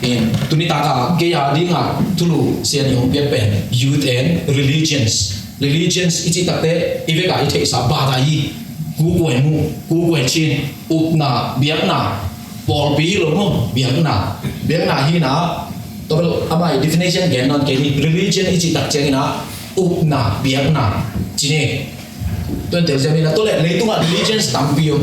in tunita ka kaya dinga tulu sian yung pen youth and religions iti takte iveka ite sa badai ku kwen chin upna biakna Paul pi lo mo biakna hi na to amai definition gen non ke religion iti tak cheng na upna biakna chine ton tel jamina to le tunga religions tampio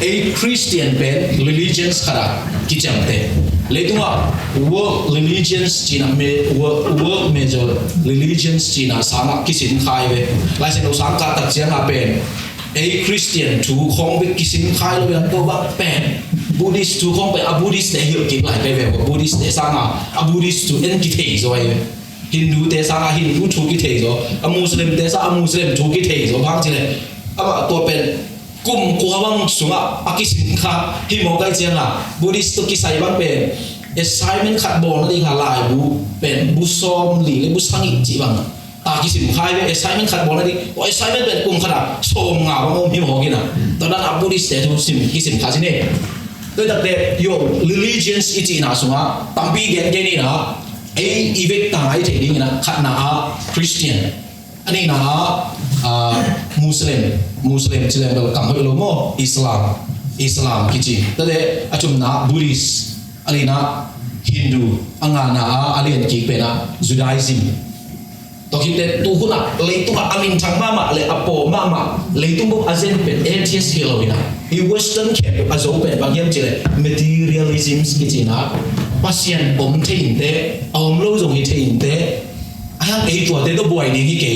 a Christian pen religions khara kichamte letunga world religions china world major religions china sama kisin khai ve lai se no sang ka tak chiang a pen a Christian tu khong be kisin khai lo yang ko ba pen Buddhist tu khong be a Buddhist ne hil ki lai be ve Buddhist ne sanga a Buddhist tu en ki thei zo ai Hindu te sanga Hindu tu ki thei zo a Muslim te sa a Muslim tu ki thei zo bang chile ama to pen kum kuawang sunga akisin kha hi mo kai chianga Buddhist to ki sai bang pen assignment khat bon li kha lai bu pen bu som li le bu sangi chi bang ta ki sim khai be assignment khat bon li o assignment pen kum khada som nga ba hi mo gina to dan a Buddhist te tu sim ki sim kha sine to dak de yo religions iti na sunga tampi gen ni na ai evek ta ai the ding na khat na a Christian ani na Muslim chile bel kam lo mo Islam kichi tade achum na Buddhist alina Hindu angana alien ki pena Judaism to kite tu huna le tu amin chang mama le apo mama le tu bo azen pen atheist hilowina I western ke azo pen bagian chile materialism kichi na pasien om thein te om lo jong hi thein te ayang ei tu te to boy ni ki ke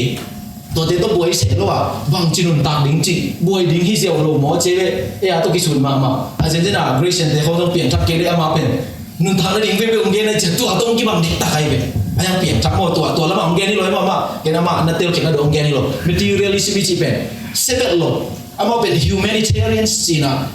to te to boy se lo bang chinun tak ding chi boy ding hi se lo mo che e a to ki sun mama Argentina Grecian te ho to pian thak ke le ama pen nun thang ding ve ong ge na che tu atong ki bang dik ta kai be ayang pian thak mo tu la ma ong ge ni lo mama ke na ma na tel ke na do ong ge ni lo materialism chi pen sebet lo ama pen humanitarians china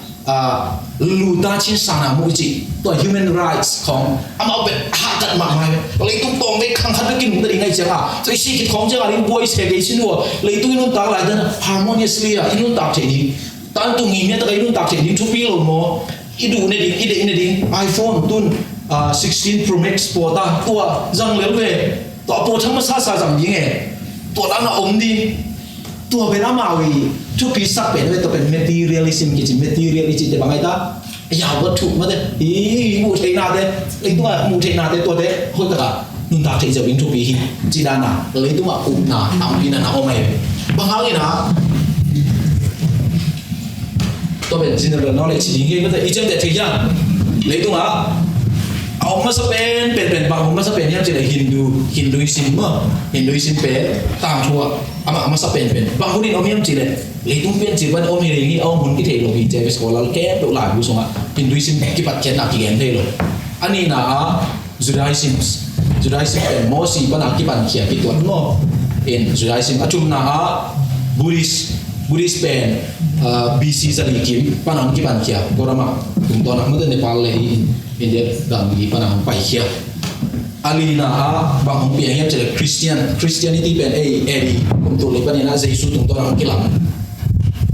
luta chin sana mu chi to human rights khong ama pen ha kat ma mai le tu tong ve khang khat ki mu da ngai changa so si ki khong changa rin boy se ge sin wo le tu nun ta la dan harmoniously inun ta che ni tan tu ngi me ta inun ta che ni tu pi lo mo idu ne ding ide ding iPhone tun 16 Pro Max po ta tua jang le ve to po thang ma sa jang ding e to la na om di tua be la ma wi tu pi sak pe to pen materialism ki materialism te bangai ta ya wat thu ma de mu thei na de le tu mu thei na de to de ho ta nun ta thei ja wing tu pi hi chi da na le tu ma u na am pi na o mai ba ha ni na to pen general knowledge ding ge ma de i chem de thei ya le tu ma ông mà sắp bên bằng ông mà sắp bên nhá chỉ là Hinduism mà Hinduism bên tam chua mà sắp bên bằng cái này ông em chỉ là lấy tung bên chỉ vẫn ông này nghĩ ông muốn cái thể rồi vì chế với scholar kép độ lại của số Hinduism cái bát chén nào chỉ em thế rồi anh ấy là Judaism bên mỗi si bên nào cái bàn kia cái tuần mà in Judaism chung là Buddhist bên BC giờ đi kiếm bên nào cái bàn kia có ra mà chúng tôi làm mới Nepal này India dan di panang pai kia alina bang hong piang yam chele Christianity ben edi untuk lepan ina Yesus untuk orang kilang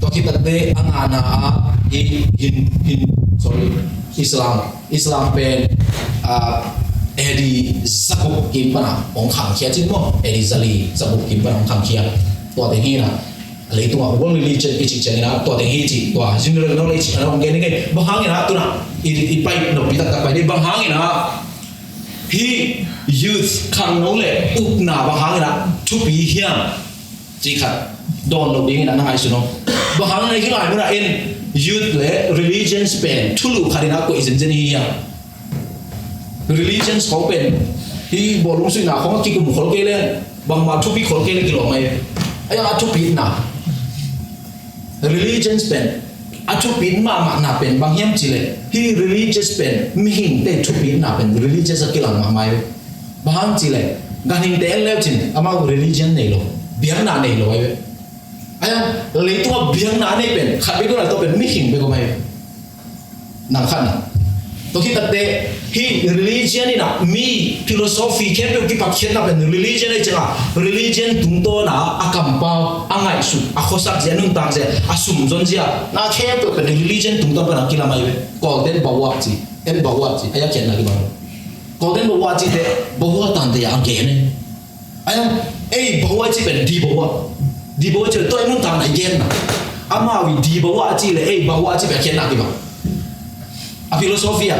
to kita de angana Islam ben edi zakuk kim panang ong khang kia chin mo edi zali zakuk kim panang khang kia to de hina lấy tu world religion cái chuyện này na to de hi chi to general knowledge anh nghe cái bang hang ina tu na i pai no pi tak pai ni bang hang ina hi youth khang no le up na bang hang ina thu pi hiam chi khat don lo ding ina na hai su no bang hang này cái loại mu na in youth le religion span thu lu kharina ko izen jen hi ya religion ko pen hi bolung su na ko ki ko khol ke le bang ma thu pi khol ke le ki lo mai ai a thu pi na religion span achu pin ma na pen bang hiam chile hi religious pen mi hin te thu pin na pen religious akilang ma mai bang chile ganing te lew chin ama religion nei lo biang na nei lo ai aya le tu biang na nei pen khat be ko la to pen mi hin be ko mai nang khan to ki tat de hi religion ina mi philosophy ke pe ki pak chen na pen religion ai changa religion tung to na akam pau angai su akhosak janung tang se asum zon jia na ke pe religion tung to na kila mai ko den bawak chi aya chen na ki ba golden bawa chi te bawa tan te ya again ayam bawa chi ben di bawa chi to nun tan again na ama wi di bawa chi le bawa chi be ken na ki ba a filosofia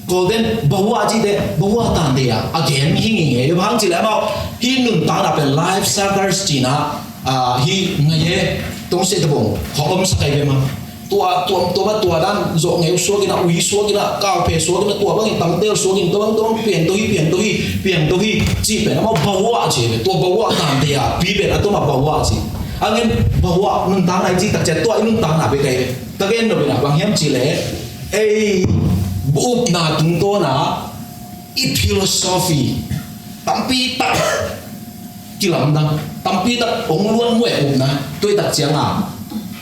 golden bawa chi te bawa tan te ya again hingi e bang chi le ma hi nun tan na pe life suckers chi na hi ngaye tong se te bong hom sa kai be ma tua dan zo ngeu so kina ui so kina ka pe so kina tua bang tam tel so kin tong pian to hi chi pe na ma bawa chi to bawa tan te ya pi pe na to ma bawa chi angin bawa nun tan ai chi tak che to nun tan na be kai ta gen no be na bang hem chi le bup na tung to na i philosophy tampi tak kilam dang tampi tak ong luan we na tôi tak chiang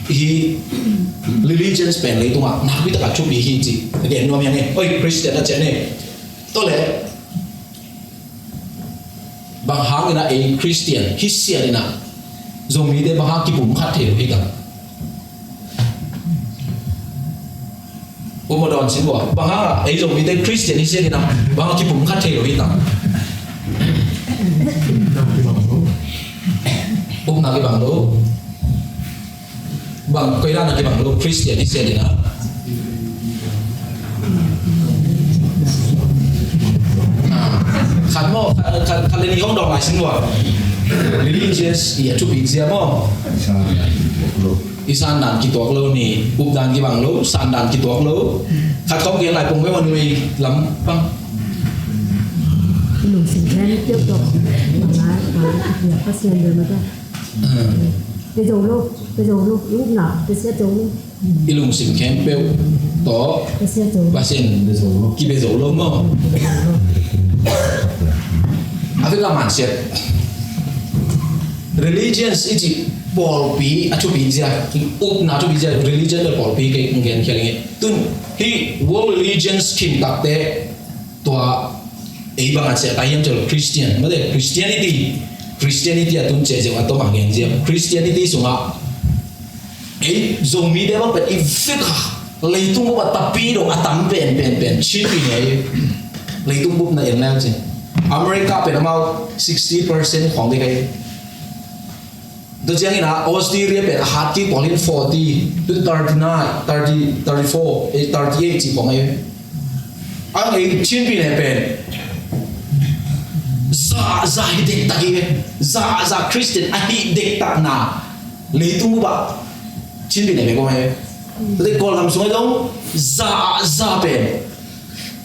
hi religion span lấy tung na bi tak chu bi hi chi again no yang oi Christian na chene to le bang hang ina a Christian hi sia ina zomi de bang ki pum khat the hi ka Umodon sin bo bang ha a zomi de Christian hi sia ina bang ki pum khat the hi ta na ki bang lo bang koi ra na ki bang lo Christian hi sia ina khát mò khát lên đi không đọc lại xin lỗi religious ya chụp hình gì mò isan đàn kỹ thuật lâu nè bục đàn cái bằng lâu san đàn kỹ thuật lâu khát không kia lại cùng với mọi người lắm băng mình xin phép tiếp tục mà việc phát hiện rồi mà ta bây giờ lúc nào tôi sẽ chống ilung sim kem bel to pasien ki be zo lo mo Afrika mindset religions iti polpi achu bizia up na chu bizia religion le polpi ke ngen khelinge tun hi world religions kin takte to ei bang ase tayam chol Christian made Christianity atun che je wa to mangen je Christianity sunga ei zomi de ba pet ifika leitung ba tapi do atam pen chi pi ne leitung bup na en lang je America pe about 60%ของcái Dojiang ina Australia pe hati polin 40 to 39 30 34 38 chiของai ang ai chin pi ne pen za hi dek ta hi za Christian ai dek ta na leitung ba chin pi ne be ko ai te kol kam sung dong za pen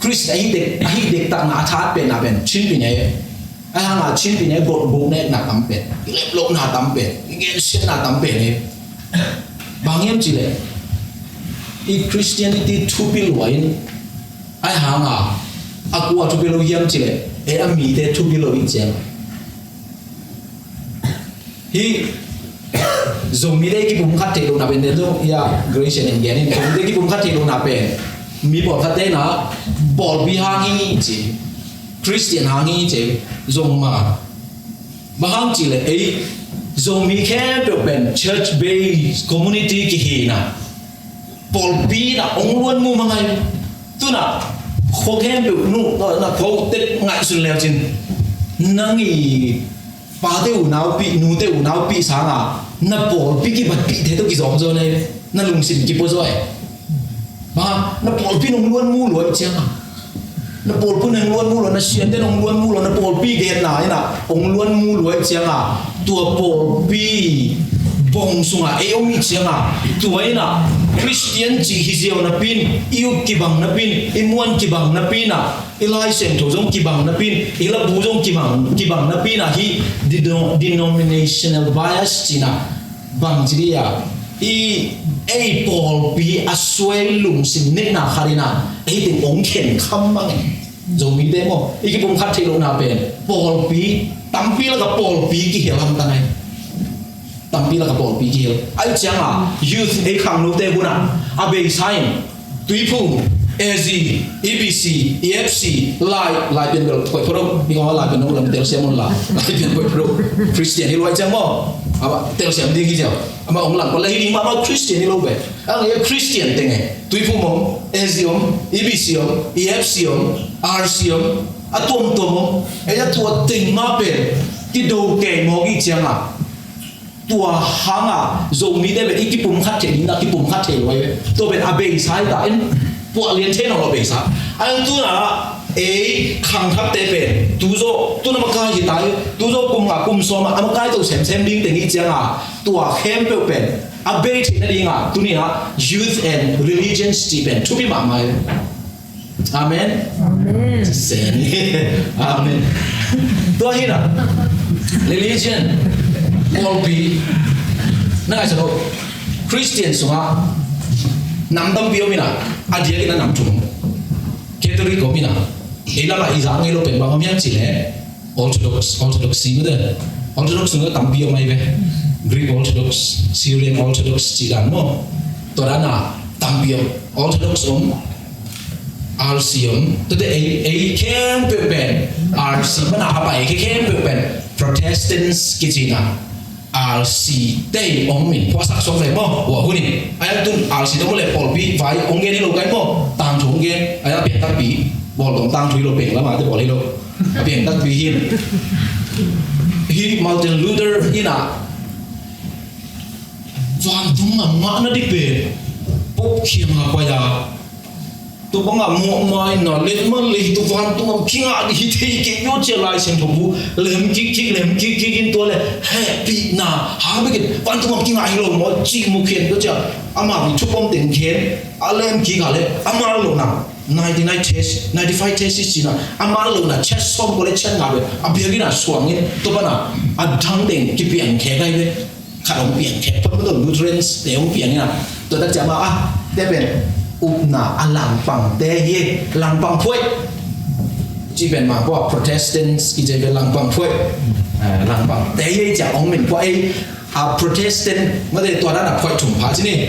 Chris ai dek tak na chat pen na pen chin pi ne ai hang chin pi ne god bu ne na tam pen lep lo na tam pen ngen shen na tam pen ne bang yem chi le i Christianity thu pi loin ai hang akwa thu pi lo yem chi le e ami te thu pi lo in chen hi zomi de ki bum khat te lo na pen de lo ya grace and gain zomi de ki bum khat te lo na pen mi bỏ khát thế nào bỏ bi hàng nghi chỉ Christian hàng nghi chỉ dùng mà hàng chỉ là ấy dùng mi khen được bên church based community cái gì nào bỏ bi là ông luôn mua mang ngay tu nào khó khen được nụ đó là khó tết ngại xuân leo trên năng nghỉ ba tiêu nào bị nụ tiêu nào bị sáng na bỏ bi cái vật bị thế tôi cái gió rồi này na lùng xịn cái bao rồi mà nó bỏ pin ông luôn mua luôn chứ nó bỏ pin ông luôn mua luôn nó xuyên đến ông luôn mua luôn nó bỏ pin cái nào ấy ông luôn mua luôn chứ tua bỏ pin bông sung ấy ông nghĩ chứ tua ấy Christian chỉ hiếu nó pin yêu kỳ bằng nó pin imuan kỳ bằng nó pin ilai sen thổ giống kỳ bằng nó pin ila bu giống kỳ bằng nó pin hi denominational bias chỉ bằng gì Paul bi asway lung sin nek na kharina ting ong khen kham mang zomi demo ki bum khat thilo na pen Paul bi tampi la ka Paul bi ki helam tanai tampi la ka Paul bi ki hel ai changa youth e khang nu te buna abe sign tuipu AZ, EBC, EFC, lai bên bel koi pro, ni ngau lai bên nong lam tel siam la, lai bên koi pro, Christian ni loi chang mo, apa tel siam ding ki jao, ama ong lang ko lai ni ma Christian ni lo be, ang ye Christian teng tui pu mom, AZ om, EBC om, EFC om, RC om, atom ai tua ting ma pen ki do ke mo gi changa tua hanga zo mi de be ki pum khat the na ki pum khat the wai to ben abe sai ta en pu lien the no be sa ai tu na e khang thap te pen tu zo tu na ma ka hi tai tu zo kum so ma am kai to sem ding te gi changa tua khem pe pen abe the na dinga tu ni ha youth and religion stipend tu bi ma mai amen Amen. sen amen to hi na religion all be na ai so Christian so ha nam dam bio mina adia ki na nam chung Catholic ko mina ela ma izang elo pen ba mian chi le orthodox si de orthodox no tam bio mai be Greek Orthodox Syrian Orthodox chi dan mo to na tam bio orthodox RC today a camp pen RC mana apa e camp pen Protestants kichina RC day min puasa so ve mo wa huni aya tun RC to le pol bi vai onge ni lo kai mo tang chung ge aya bian tak bi bol dong tang thui lo peng la ma te bol le lo bian tak bi hi Martin Luther ina van tung ma na dik be pok khiam ha kwa ya tu bang mo mai na le ma le tu van tu am kinga di the ki yo che lai sem thobu lem ki kin to le happy na ha be ki van tu am kinga hi lo mo chi mu khen to cha ama bi chu pom ten khen alem ki ga le ama lo na 99 test 95 test chi na ama lo na chat som ko le chat na be a bi gi na swang ni to ba na a dang den ki pian khe kai be kha ong pian khe to to Lutherans te ong pian ni na to ta cha ma te ben na alang pang te ye lang pang phoi chỉ bên mà có Protestants cái gì về lang pang phoi lang pang te ye cha ông mình có ai Protestant mà để toàn là phoi chủng phá chứ nè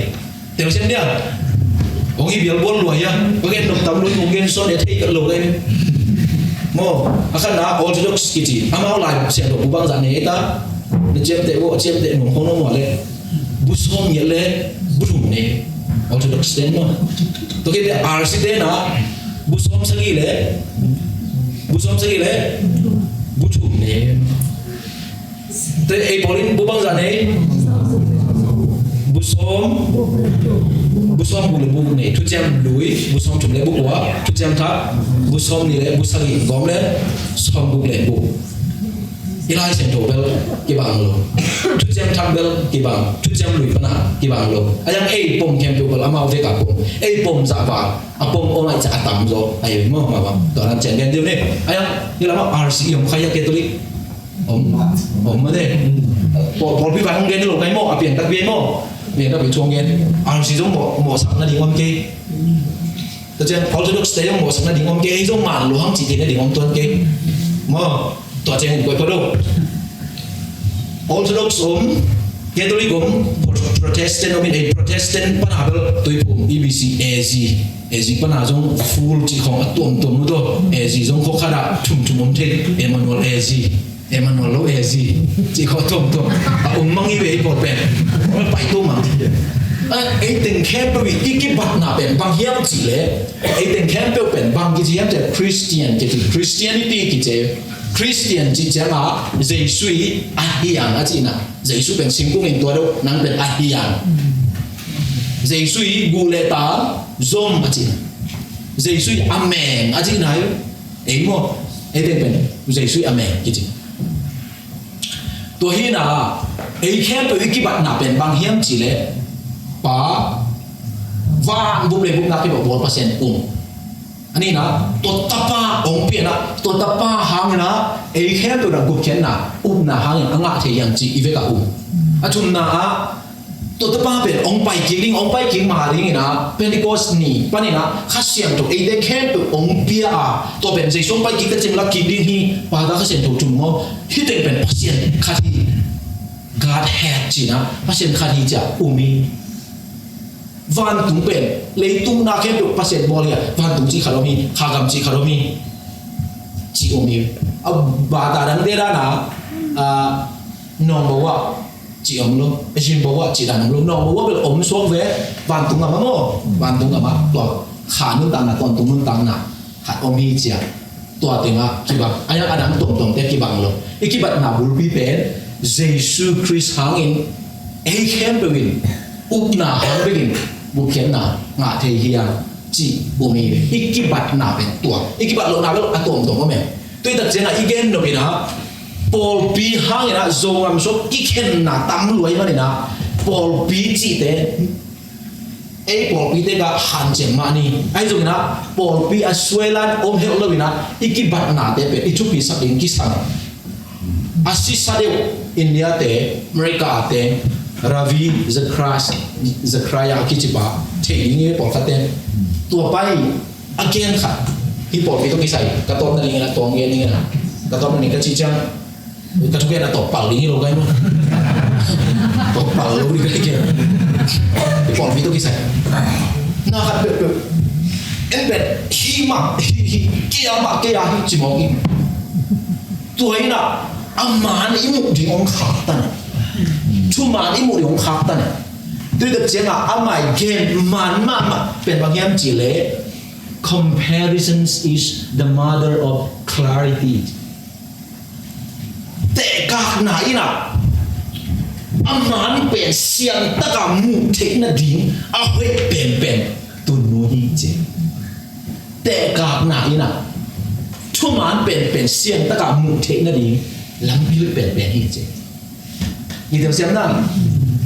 tiểu xem đi ông ấy biểu buôn lùi ya có cái đồng tâm luôn ông ấy số để thấy cái lùi đây mò akan na Orthodox cái gì ama lại sẽ được bang dạng này ta để chiêm tệ một con nó mỏ lên bút xong nhớ lên bút hùng này Orthodox den no to ke RC den na busom sagi le buchum ne te e polin bubang jane busom bule bu ne tu jam lui busom chum le bu wa tu jam tha busom ni le busagi gom le som bu le bu ilai sen to bel ki bang lo tu jam tham bel ki bang tu jam lui pana ki bang lo ayang e pom kem tu bel amau ve ka pom e pom za ba a pom o lai cha tam zo ai mo ma ba to ran chen gen dio ne ayang ni la ma RC yom khaya Catholic om ma de pol pi ba ong gen lo kai mo a pian tak bien mo bien da bi chong gen RC zo mo sang na ding om ke to chen Orthodox te mo sang na ding om ke zo man lo hang chi te na ding om ton ke mo tòa trên quay đâu Orthodox Catholic Protestant Protestant pan habel tôi cũng EBC AZ pan hazong full chỉ không atom nó đó AZ zong khó khada chum thế Emmanuel lo AZ chỉ khó atom mang đi về bột bèn phải tu mà ấy tình kém bởi vì cái bát na bèn bang hiếm chỉ lẽ ấy tình kém bởi bèn bang cái gì hiếm là Christianity cái gì Christian chỉ chẳng là Giêsu ahiang á chị nào Giêsu bên sinh cũng hình đâu năng bên ahiang Giêsu gu lệ ta zom á chị Giêsu amen á chị này ấy mo ấy tên bên Giêsu amen cái gì tôi hi na ấy khem bởi cái bạn nào bên bang hiếm chỉ lệ pa và bụng lệ bụng nào cái bảo 4% anh ấy na to tapa ông pia na to tapa hang na ấy khem tôi đã gục chén na na hang anh ngã thì yang chỉ ive cả achun na to tapa bên ông bay kinh mà đi na Pentecost ni pani na khát xiang to ấy để khem tôi ông pia to bên dây xuống bay kinh cái chim lắc kinh đi hi pa đã khát xiang to chung mo hi tên bên pasien khát hi God had chỉ na pasien khát hi cha umi van tung pen lấy tung na khem được pasien bol ya van tung chi kharomi khagam chi kharomi chi omi ba ta dang de ra na nong bawa chi om lo jin bawa chi dan lo nong bawa bel om suang ve van tung ama to kha nun tang na ton tung nun tang na khat omi chia tua tinga kibang ayang adam tong te kibang lo ikibat na bulpi pen Jesus Christ hangin kem bewin upna hang begin bukan na nga te hiang ci bumi ikibat na pen tua ikibat lo na lo atom tong me tôi đặt trên là igen nó bị na Paul pi hang na zo am so iken na tam luai ma ni na Paul pi ci te Paul pi te ga han chen ma ni ai zo na Paul pi a suelan om he lo na ikibat na te pe itu pi sa ding kisan asis sa de India te America te Ravi Zachariah kichiba te ni Paul ka te tua pai again kha hi Paul pi to kisai ka to na ni na tong ye ni na ka to ni ka chi chang ka to ke na to pal ni lo kai mo to pal lo ni ka ke hi Paul pi to kisai na ha be en bet hi ma ke ya hi chi mo ki tuai na aman imu di ong khak tan chu man imu di ong khak tan tôi được讲啊，阿买 game 慢เป็นบางอย่างจีเล่ comparisons is the mother of clarity แต่กากไหนนะอามันเป็นเสียงตะกามูเทคนาดีอาเวเป็นตุนนูฮีเจแต่กากไหนนะทุมันเป็นเสียงตะกามูเทคนาดีลำพิลเป็นฮีเจนี่เดี๋ยวเสียงนั่น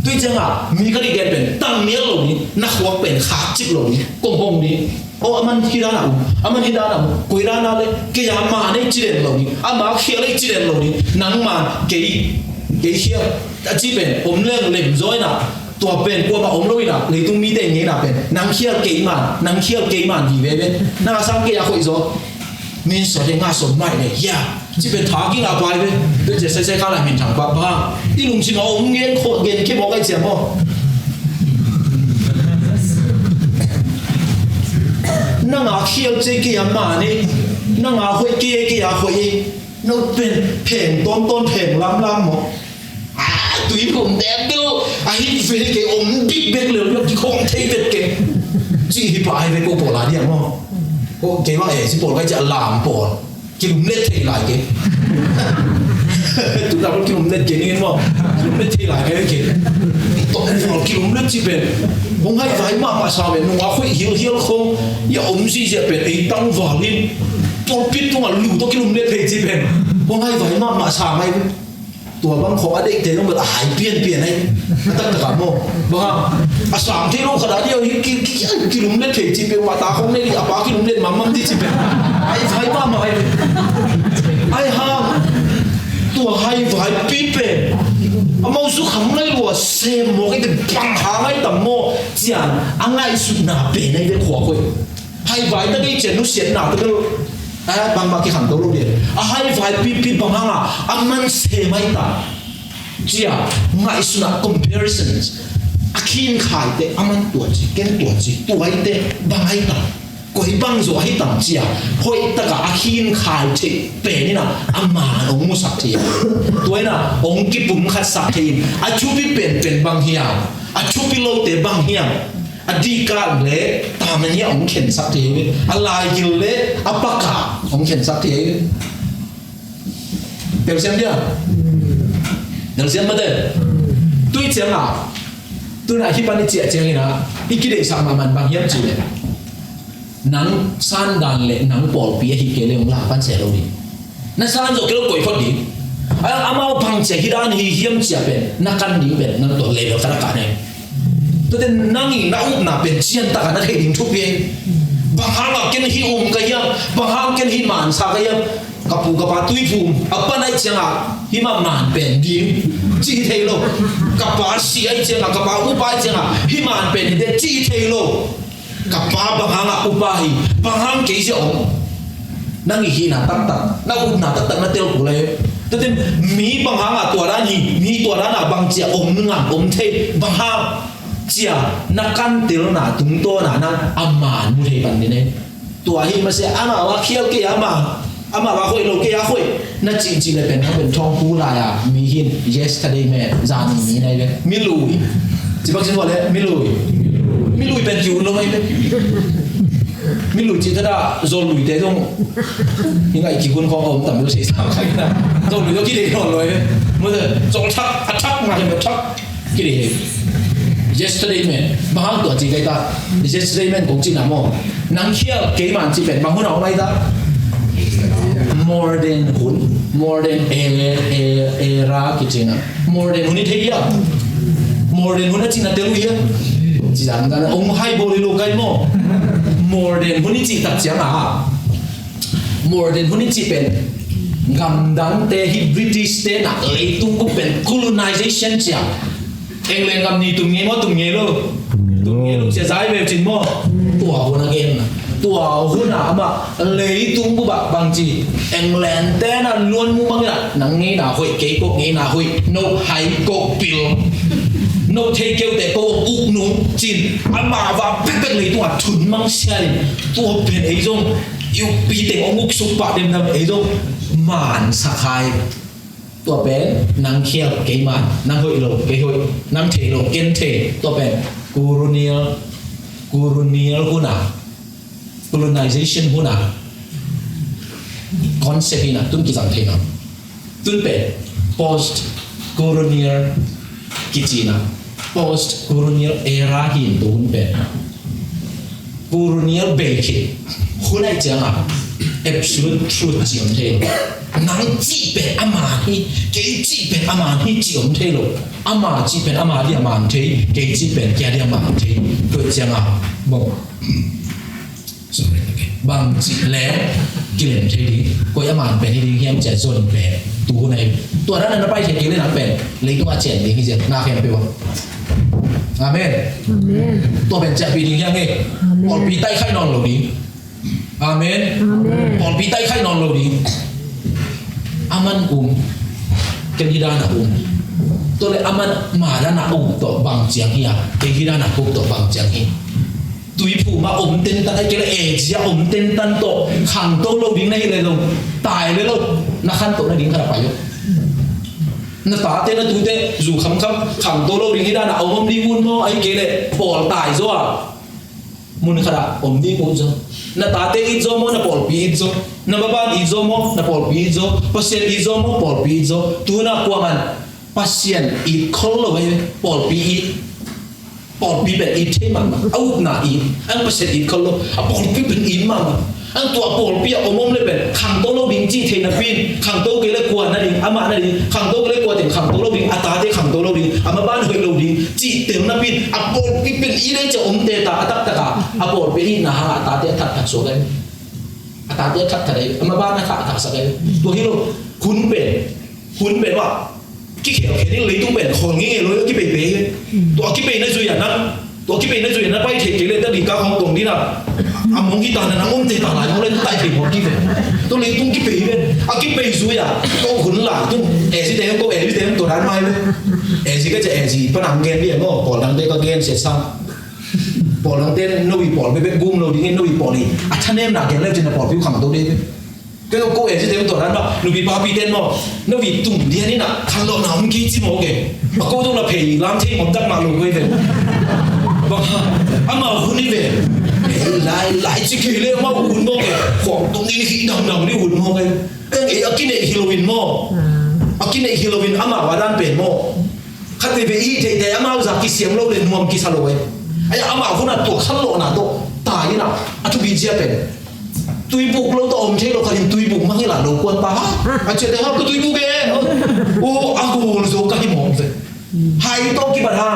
ด้วยจังอ่ะมีกระดิ่งเป็นตั้งเนี้ยลงนี้นักหัวเป็นขาจิกลงนี้กงพงนี้โอ้อามันฮิดานาอามันฮิดานากุยรานาเลยเกี่ยมาในจีเรนลงนี้อามาเขียเลยจีเรนลงนี้นังมันเกี่ยเขียจีเป็นผมเรื่องเล่มจ้อยน่ะตัวเป็นกลัวมาอมลุยน่ะเลยต้องมีแต่เงี้ยน่ะเป็นนังเขียเกี่ยมันดีเว้ยนักสังเกตคุยจ้อมีสอนงานสอนไม่เลยย่าจีเป็นทากิ้งอาไปเว้ยด้วยจะใส่ข้าวหลามหินถังป้าอีลุงชิมเอาอมเงี้ยโคตรเงี้ยแค่บอกไอ้เจ้าพ่อนั่งอาเขียวเจ๊เกี่ยมานี่นั่งอาคุยเกี่ยคุยนั่งเป็นเพลงต้นเพลงล้ำหมดตุยผมแดดดูไอ้เฟรเกอมบิ๊กเบกเลยยกที่คงเทเบกเกจีฮิปไอเวกูโปลาเดียมั้งโอเคว่าสิโปลก็จะลามโปลกิลุมเล็ดเทลายเกตุกตาบอกกิลุมเล็ดเกนี่เห็นมั้งกิลุมเล็ดเทลายเกตอนนี้กิลุมเล็ดจีเป็นผมให้ใจมากมาสาวเป็นว่าคุยเหี่ยวคงอย่าอมซีจะเป็นไอ้ตั้งวาลินตัวปิดตัวหลู่ตัวกิลุมเล็ดเทจีเป็นผมให้ใจมากมาสาวไม่ตัวบางคนอเด็กเด็กต้องแบบหายเปลี่ยนให้ตั้งแต่กับโม่บ้างอาสามที่ลูกขนาดเดียวกิลุมเล็ดเทจีเป็นว่าตาคงไม่ดีอาปากิลุมเล็ดมั่งที่จีเป็นไอ้ใจมากมาไอ้ห้ามตัวให้ไว้ปีเป็นอามาสุขำเลยว่าเซมโมก็จะปังหาให้ต่ำโมจานอ่างไงสุดหนาเป็นในเรื่องหัวคุยให้ไว้ตั้งแต่เจนุเสียหนาตั้งแต่บางกี่คำตัวรู้เดียวให้ไว้ปีบางหางอ่ะมันเซไม่ต่างจานไงสุดหนา comparisons อาคินขายแต่อามันตัวจีเก่งตัวจีตัวไอ้แต่บางให้ต่างก็ให้บางส่วนให้ต่างจ้าเพราะแต่ก็อาคินขายเทเป็นนี่นะอามาองมุสักทีตัวน่ะองกิปุ่มขัดสักทีอาชุบิเป็นบางเฮียอาชุบิโลเตบางเฮียอดีการเละตามมันเนี่ยองเข็นสักทีอะไรกิเละอัปกาองเข็นสักทีเดี๋ยวเสียงเดียวเดี๋ยวเสียงมาเด้อตัวเสียงอ่ะตัวไหนที่ปนิจเจียงนี่นะอีกกี่เด็กสักมันบางเฮียจีเลยนังซันดันเลยนังปอลปีฮิเกเลงลาปันเซโรดีนั่นซันโจเกลกุยพอดีไอ้อามาพังเจฮิดานฮิเฮียมเจียเป็นนักการดีเป็นนั่นตัวเลวขนาดกันเองตัวเด่นนั่งอีน่าอุบน่าเป็นเชียนตากันนั่นเฮดิงทุบเองบางครั้งก็เกินฮิอุมกันยังบางครั้งเกินฮิมันซากันยังกับปูกับปาตุยภูมิอัปปะไอเจียงอ่ะฮิมันเป็นดีจีเทโลกับปาสีไอเจียงอ่ะกับปาอุปาไอเจียงอ่ะฮิมันเป็นเด็ดจีเทโลกับป้าบางครั้งอุปาหิบางครั้งเกี่ยวกับนั่งอีน่ะตั้งนั่งอุน่ะตั้งนั่นเตี้ยกูเลยแต่เดี๋ยวมีบางครั้งตัวนั้นมีตัวนั้นบางเจ้านึงเทบางครั้งเจ้านักการเตี้ยน่ะตุ้งตัวน่ะนั่นอามามุเทปันนี่เนี่ยตัวหิมาเสียอามาว่าเขี้ยวเกี่ยอามาว่าคุยโลเกี่ยคุยนั่นจริงๆเลยเป็นท้องผู้ลายมีหิน yesterday man จานนี้ในเลยมิลุยจิบักจิบักเลยมิลุยเป็นอยู่ลงไอ้เลย mi lui chỉ ta rồi lui thế thôi nhưng ngày chỉ quân kho ông tầm nó sẽ sao cái nào rồi lui nó kia rồi bây giờ rồi chắc mà thì chắc cái gì yesterday man bahang tu chỉ cái ta yesterday man cũng chỉ nằm mò nắng kia cái màn chỉ phải bằng hôn nào này ta more than era cái gì nào more than hôn đi thấy à more than hôn chỉ là tiếng gì á chỉ rằng là ông hay bồi lô cái mò more than hôn chỉ tập tiếng à more than hôn chỉเป็นgam đắng te hi British te na lấy tung cũngเป็น colonization chả England gam ni tung nghe lo sẽ giải về chính mò tua hôn again tua hôn à mà lấy tung bu bạc bằng gì England te na luôn mu bằng là nang nghe nào hội kế cục nghe nào hội no hay cục pil no take kêu te ko uk nu chin ama và bek lấy tua thun mang sai tua bên ấy giống yêu pi te ông uk sup pa dem nam ấy giống màn sakai tua bên nang kia cái màn nang hội lộ cái hội nang thể lộ kiến thể tua bên colonial huna colonization huna concept ina tun ki jang thena tun pe post colonial kichina post colonial era hin tun pe colonial beki hunai changa absolute truth jiom the nang ji pe ama hi ke ji pe ama hi jiom the lo ama ji pe ama dia man the ke ji pe kya dia man the to changa bo sorry okay bang ji le kilen the di ko ya man pe ni di hiam che zon pe tu nàyตัวนั้นน่ะไปเฉยๆเลยนะเป็นเลยตัวเจ็ดเลยที่จะน่าเห็นไปวะอาเมนตัวเป็นจะปีนี้ยังไงปอลปีใต้ไข่นอนหลบดีอาเมนปอลปีใต้ไข่นอนหลบดีอามันกันยีดานะตัวเลยอามันมาดานะตัวบางเจียงเฮียกันยีดานะตัวบางเจียงเฮียตุยผู้มาเต้นตันไอ้เกลเอเจียเต้นตันโตขังโตโลดิ้งในเลยลงตายเลยลงนักขันโตในดิ้งขนาดไปอยู่นักตาเต้นนักตุยเต้จู่คำขังโตโลดิ้งที่ด้านเอามันดีวุ่นโมไอ้เกลปอลตายจ้ะมุนขนาดดีวุ่นจ้ะนักตาเต้อีจ้ะโมนักปอลปีอีจ้ะนักบ้านอีจ้ะโมนักปอลปีอีจ้ะพัศยันอีจ้ะโมปอลปีอีจ้ะตัวนักกว่ามันพัศยันอีคนละเว้ยปอลปีอีปอลปีเป็นอีเท่มันเอาหน้าอีอันพัศยันอีคนละปอลปีเป็นอีมันอันตัวปอลปีอมเลยเป็นขังโตโลดิ้งจีเทนับปีนขังโตเกล็ดกว่านั่นเองอามานั่นเองขังโตเกล็ดกว่าแต่ขังโตโลดิ้งอัตราเตขังโตโลดิ้งอามาบ้านเฮโลดิ้งจีเต็มนับปีนอัปอลปีเป็นอีเลยจะเตตาอัตตะกาอัปอลปีนี่นะฮะอัตราเตทัดโซกันอัตราเตทัดอะไรอามาบ้านนะค่ะอัตราสักอะไรตัวที่เราคุณเป็นว่ากี่เขียวแค่นี้เลยต้องเป็นของงี้เลยกี่เป็นตัวกี่เป็นนั่นส่วนใหญ่นั้นตัวกี่เป็นนั่นส่วนใหญ่นั้นไปเทกิเลสตั้งดีก้าของตรงนี้นะอามองกี่ตานะงงเตตาหลายเขาเล่นใต้ถิ่นของกี่เป็นตัวเลยต้องกี่เป็นเลยกี่เป็นส่วนใหญ่ตัวขุนหลายต้องสิเต็มก็สิเต็มตัวนั้นไม่เลยสิก็จะสิพนังเกณฑ์เรียกว่าปอดลังเตก็เกณฑ์เสร็จซ้ำปอดลังเตนวีปอดไม่เป็นกุ้มเราดิ้งนวีปอดนี่ท่านเนมหนักเกณฑ์เล่นจนปอดผิวขังตัวเด็กก็ต้องก็สิเต็มตัวนั้นว่านูบีปาปีเต้นว่านวีตุ่มเดียนี่นะขันหลอกหนาวมันกี่จิโมเกก็ต้องเราเพย์ล้ำเทมันตักมาลงไปเลยว่าอามาหุ่นนี่เว้ยหลายจิกเลยว่าหุ่นโมเกของตรงนี้ที่ดำนี่หุ่นโมเกอากินเอฮิโลวินโมอากินเอฮิโลวินอามาว่าด้านเป็นโมขัดไปอีเทอามาจากกิเสียงเราเลยนวมกิซาโลเว้ยไอ้อามาหุ่นน่ะตัวขันหลอกน่ะตัวตายน่ะอัตุบีเจียเป็นตุยบุกเราต้องใช้เราคันตุยบุกมั้งนี่หล่ะเราควรปะอาจจะได้ครับก็ตุยบุกเองโอ้อากูโซกะฮิมองเลยไฮโตกี่บาทฮะ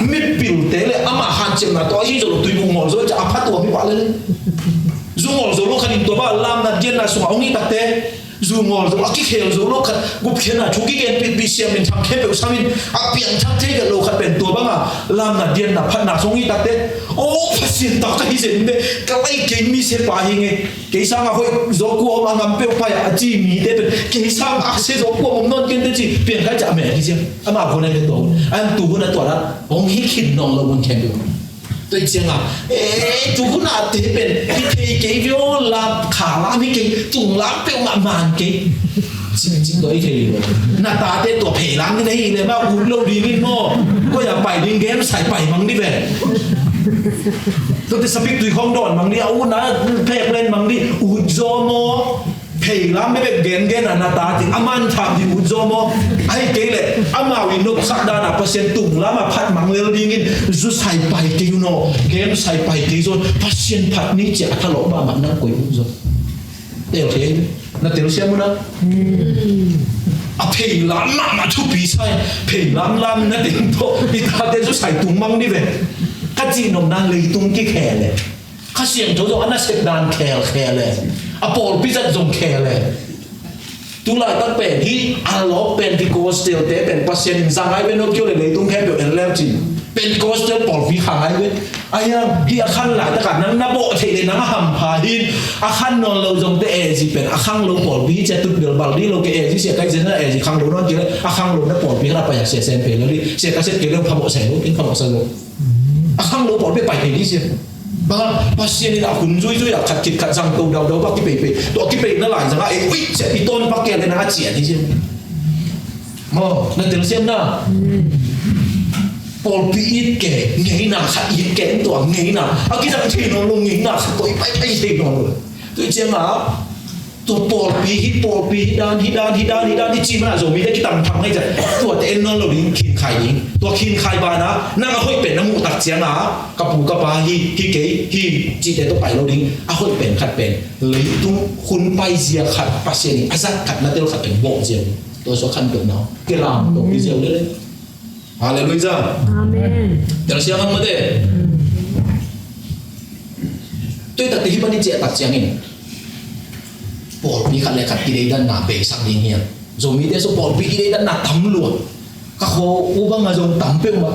ไม่ปิวเตะเลยอามาฮันเจมนะตัวที่จะตุยบุกมอลโซจะอาพัดตัวไม่ปะเลยซูมอลโซเราคันตัวบ้าลามนัดเย็นนะสมองนี่ตัดเตะซูมอลโซอากิเคลโซเราคันกุบเขียนนะชุกิเกนปิดบิเซียมินทำแค่เปลวสามินอาเปียงทักเทกันเราคันเป็นตัวบ้างอะลามนัดเย็นนะพัดนาสงนี่ตัดเตะโอ้พัศยันตากันที่เสร็จเนี่ยก็ไล่เก่งมีเสพาหิงเงเกี่ยสังอาคอยโจกัวมางำเปลวไฟอาจีมีเตเป็นเกี่ยสังอาเซโจกัวมันนอนกินเตจีเปลี่ยนใครจะแม่ที่เจ้าอามาคนนั้นตัวอันตัวนั้นตัวนั้นองค์ฮิคินนองเราบนแขนดูตัวเจ้าอ่ะตัวนั้นที่เป็นที่เกี่ยวลาขาลาไม่เกี่ยตุงลาเปลวมันเกี่ยจริงตัวไอ้เกี่ยวหน้าตาเต้ตัวเพลังนี่เลยว่าอุ่นเราดีนี่โม่ก็อย่าไปดิ้งเกมใส่ไปมั้งดิเว้ย ตัวที่สปิกตุยของดอนบางทีเอานะเพลงเล่นบางทีอุจโจโมเพลงล้ำไม่เป็นเกณฑ์อนาตาที่อามันทำที่อุจโจโมไอ้เกเลยอามาวินกสักดานะเปอร์เซ็นต์ตุ่มล้ำมาพัดมังเลวดิ้งจุดใส่ไปที่ยูโนเกมใส่ไปที่โซนเปอร์เซ็นต์พัดนี้จะทะเลาะมามันนั่งคุยอุจโจเดี๋ยวเทียนนั่นเดี๋ยวเสียมั้งนะเพลงล้ำมาทุกปีใช่เพลงล้ำนั่นเองโตอีตาเดี๋ยวจุดใส่ตุ่มมังนี่เว้ยข้าจีนนนั่งเลยตุ่มกี่แค่เลยข้าเสียงโจโจอันนั้นเสกดานแค่เลยปอลพิจัดจงแค่เลยตุลาตั้งเป็นที่อัลลอฮ์เป็นที่โกสเตลเตเป็นปัสเซียนสังไงเป็นนกเกี่ยวเลยตุ่มแค่เดียวเอ็นแล้วจริงเป็นโกสเตลปอลพิขังไงเว้ยไอ้ยังที่อาคันหลายตะการนั้นนับโบเทเลยนะหัมพาหินอาคันนอนเราจงเตะจีเป็นอาคังเราปอลพิจะตุดเดือดบาลดีเราเกะจีเสียใครเจนนั่นจีคังเรานอนจีเลยอาคังเราเนี่ยปอลพิเราไปอยากเสียเซนเปแล้วดิเสียก็เสียเกลือพะโบใส่ลูกกินพะโบใส่ลูกอาคังเราปอลพิไปที่นี่เสียบางpasien ni nak kunjui tu ya kat kit kat sang tau dau pak kipe to kipe na lai sang ai ui se iton pakai le na chia ni je mo na tel sem na pol pi it ke ngei na khat it ke to ngei na akita thi no lo ngei na to pai thi no tu je maตัวปอลปีด้านที่จีมันอาจจะมีได้กี่ตังทำให้ใจตัวแต่เอ็นนอนเราดิ้งขินไข่ยิงตัวขินไข่บานะนั่งเอาห้อยเป็นน้ำมูตักเสียงกระปูกระปาฮีเก๋ฮีจีแต่ตัวไปเราดิ้งเอาห้อยเป็นขัดเป็นเลยตุ้งคุณไปเสียขัดปัสเซียนอาซักขัดนั่นเดี๋ยวขัดเป็นโบเสียตัวสำคัญตัวเนาะเกลามตัวพิเศษเลยฮาเลลูยาอาเมนเดี๋ยวเสียงมันมาเด้ตัวแต่ที่บ้านนี่เจ๊ตัดเสียงนี่ปอลปีขัดเลยขัดกิเลสด้านหน้าเบสักดิ้งเฮียโจมีเดสปอลปีกิเลสด้านหน้าทำล้วนก็เขาอุบังมาจงทำเป็นมา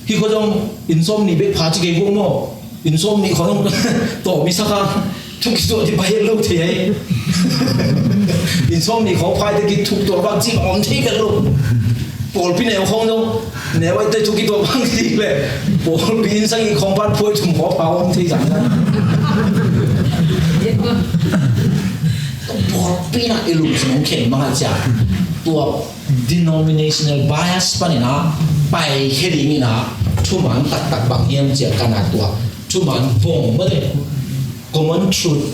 ที่เขาจงอินส้มนี่เบพาจิเกบุ้งโน่อินส้มนี่เขาต้องต่อมีสักทุกตัวที่ไปเล่าเทียอินส้มนี่เขาพายตะกี้ทุกตัวบางที่อ่อนที่กันลูกปอลปีเนี่ยเขาต้องเนี่ยไว้แต่ทุกตัวบางที่เลยปอลปีนสังอีของบ้านพูดถึงหัวเผาที่สั่งนั้นปอลปีน่ะอิลูสมองเข็มมากจ้ะตัว denominational bias ปะเนี่ยนะไปแค่นี้นะทุกมันตัดบางอย่างเจียกันตัวทุกมันบ่งไม่ได้ common truth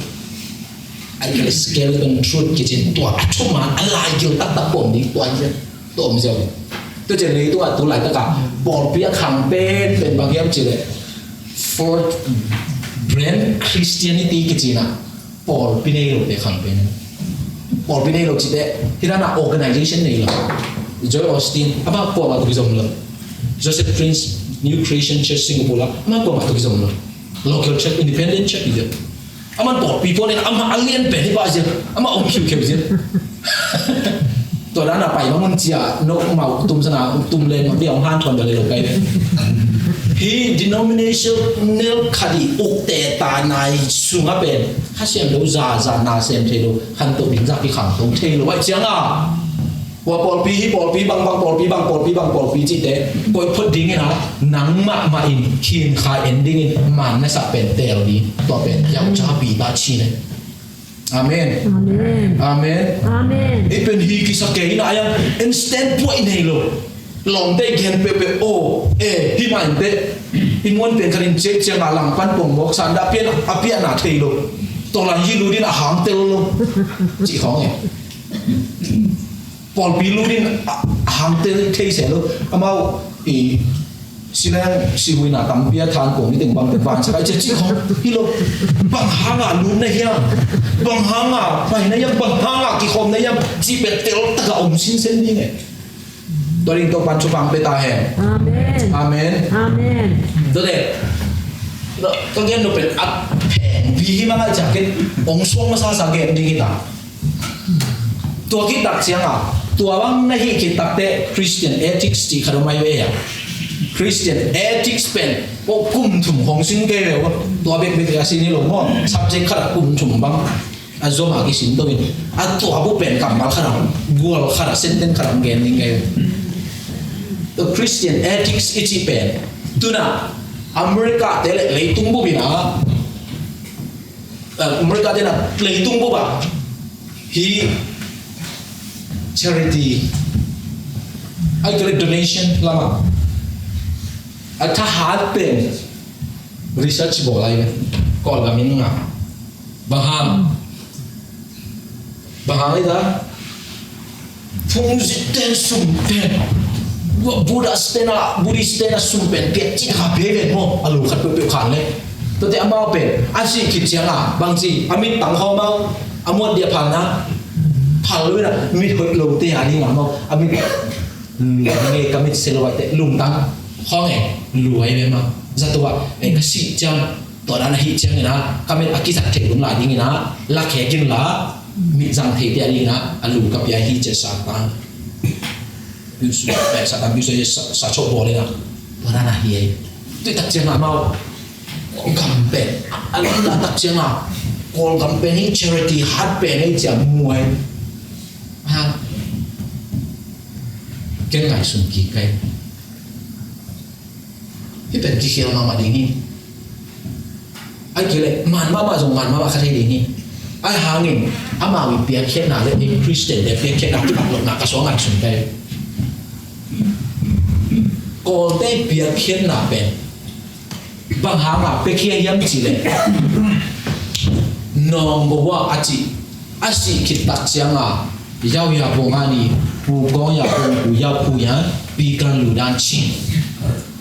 ไอ้เรื่อง skeleton truth กิจตัวทุกมันอะไรเกี่ยวตัดบ่งดีตัวนี้ตัวไม่ใช่ตัวเจนี่ตัวหลายตัวกับปอลปีขังเป็นบางอย่างเจีย fourth brand Christianity กิจนะปอลปีนี้เราไปขังเป็นปอลปีนี้เราจิตเดที่นั่น organization นี่ล่ะ Joy Austin อามาปอลมาตุกิจงเลย Joseph Prince New Creation Church Singapore อามาปอลมาตุกิจงเลย Local Church Independent Church อีกอามาปอลปีพวกนี้อามาอัลเลียนเป็นที่บ้านเจ้าอามาอมคิวเจ้าตัวนั้นไปว่ามันเจียนกเมาตุ้มสนามตุ้มเลนเดี่ยวห้างทนเดินเลยลงไปเลยฮีdenominational คดีอุกเตตาในสุงเป็นข้าเสียงดูซานาเซนเทโลขันตัวบินจากพิขังตรงเทโลไว้เจียงว่าปอลปีบางปอลปีจิตเตปอยพูดดิ้งนะหนังมาอินคีนคาเอนดิ้งมันน่าจะเป็นเตลดีตัวเป็นยังจะปีบาชีเนอาเมนนี่เป็นฮีกิสเกย์นะยัง instant ป่วยในโลกลองได้เห็นเปเปโอที่มันเตอิมวนเป็นการเจ๊งหลังปั้นปงบอกสันดาเปียนอาเปียนาเทโลตัวหลังยี่ลูดินอาหารเตลโลจีของไงปอลปีลูดินอาหารเตลเทเสโลอามาอีสิแรงสิวินาตัมเปียทานปงนี่ถึงบางเป็นบางใช่ไหมจีของพี่โลบางหางลุ้นในยังบางหางไปในยังบางหางกี่คมในยังจีเป็นเตลตะกอมสินเส้นนี่ไงตัวนี้ตัวปันชุบังเปตาแห่อาเมนตัวเด็กตัวเกมเราเป็นอัดแผงพี่มาจากกันองค์สวงมาซาสังเกตดีกิตาตัวคิดตักเสียงตัวว่างในที่คิดตักเตะ Christian ethics ที่ขนมไม่เว้ยChristian ethics เป็นพวกกุมถุงของสิงเกลวะตัวเบกเบกอาศินี่หลงว่า subject ขนาดกุมถุงบังอาจจะมากี่สินตัวนี้ตัวพวกเป็นกำมัลขนาดกัวขนาดเส้นเต้นขนาดเกมนี่ไงThe Christian ethics อีจีเป็นตัวน่ะอเมริกาเตะเลยตุ้งบุบินะอเมริกาเตะน่ะเลยตุ้งบุบะ he charity ไอ้ก็เลย donation ละมั้งทหารเป็น research bo lai call ga min nga bahang ida phung zitten sumpen Buddhist stena sumpen ke chi ha be mo alu khat pe khan le to te amao pe asi khit chianga bangji amit tang ho mau amot dia phal na phal lu na mi hoi lo te ani nga mo amit nge kamit selawai te lung tang ho nge luai be ma zatwa e ka si chang to na hi chang na kamit akisa the lung la ding na la khe kin la mi jang the te ani na alu ka pya hi che sa ta biu su pe sa ta biu se sa cho bo le na to na hi tu tak chang mau kam pe alu la tak chang kol company charity hat pe nei chang muai ha cái ngày xuân kỳ cây cái bên kia mà đi nghe ai kêu lại màn mà dùng màn mà khai đi nghe ai hàng nghìn mà bị biệt kết nào lên những Christian để biệt kết nào cái bằng luật nào cái số ngày xuân cây còn đây biệt kết nào bên bằng hàng là biệt kết yếm chỉ lên number one anh chị kita chăng yau ya bongani pu gong ya bong u yau pu ya pi kan lu dan chin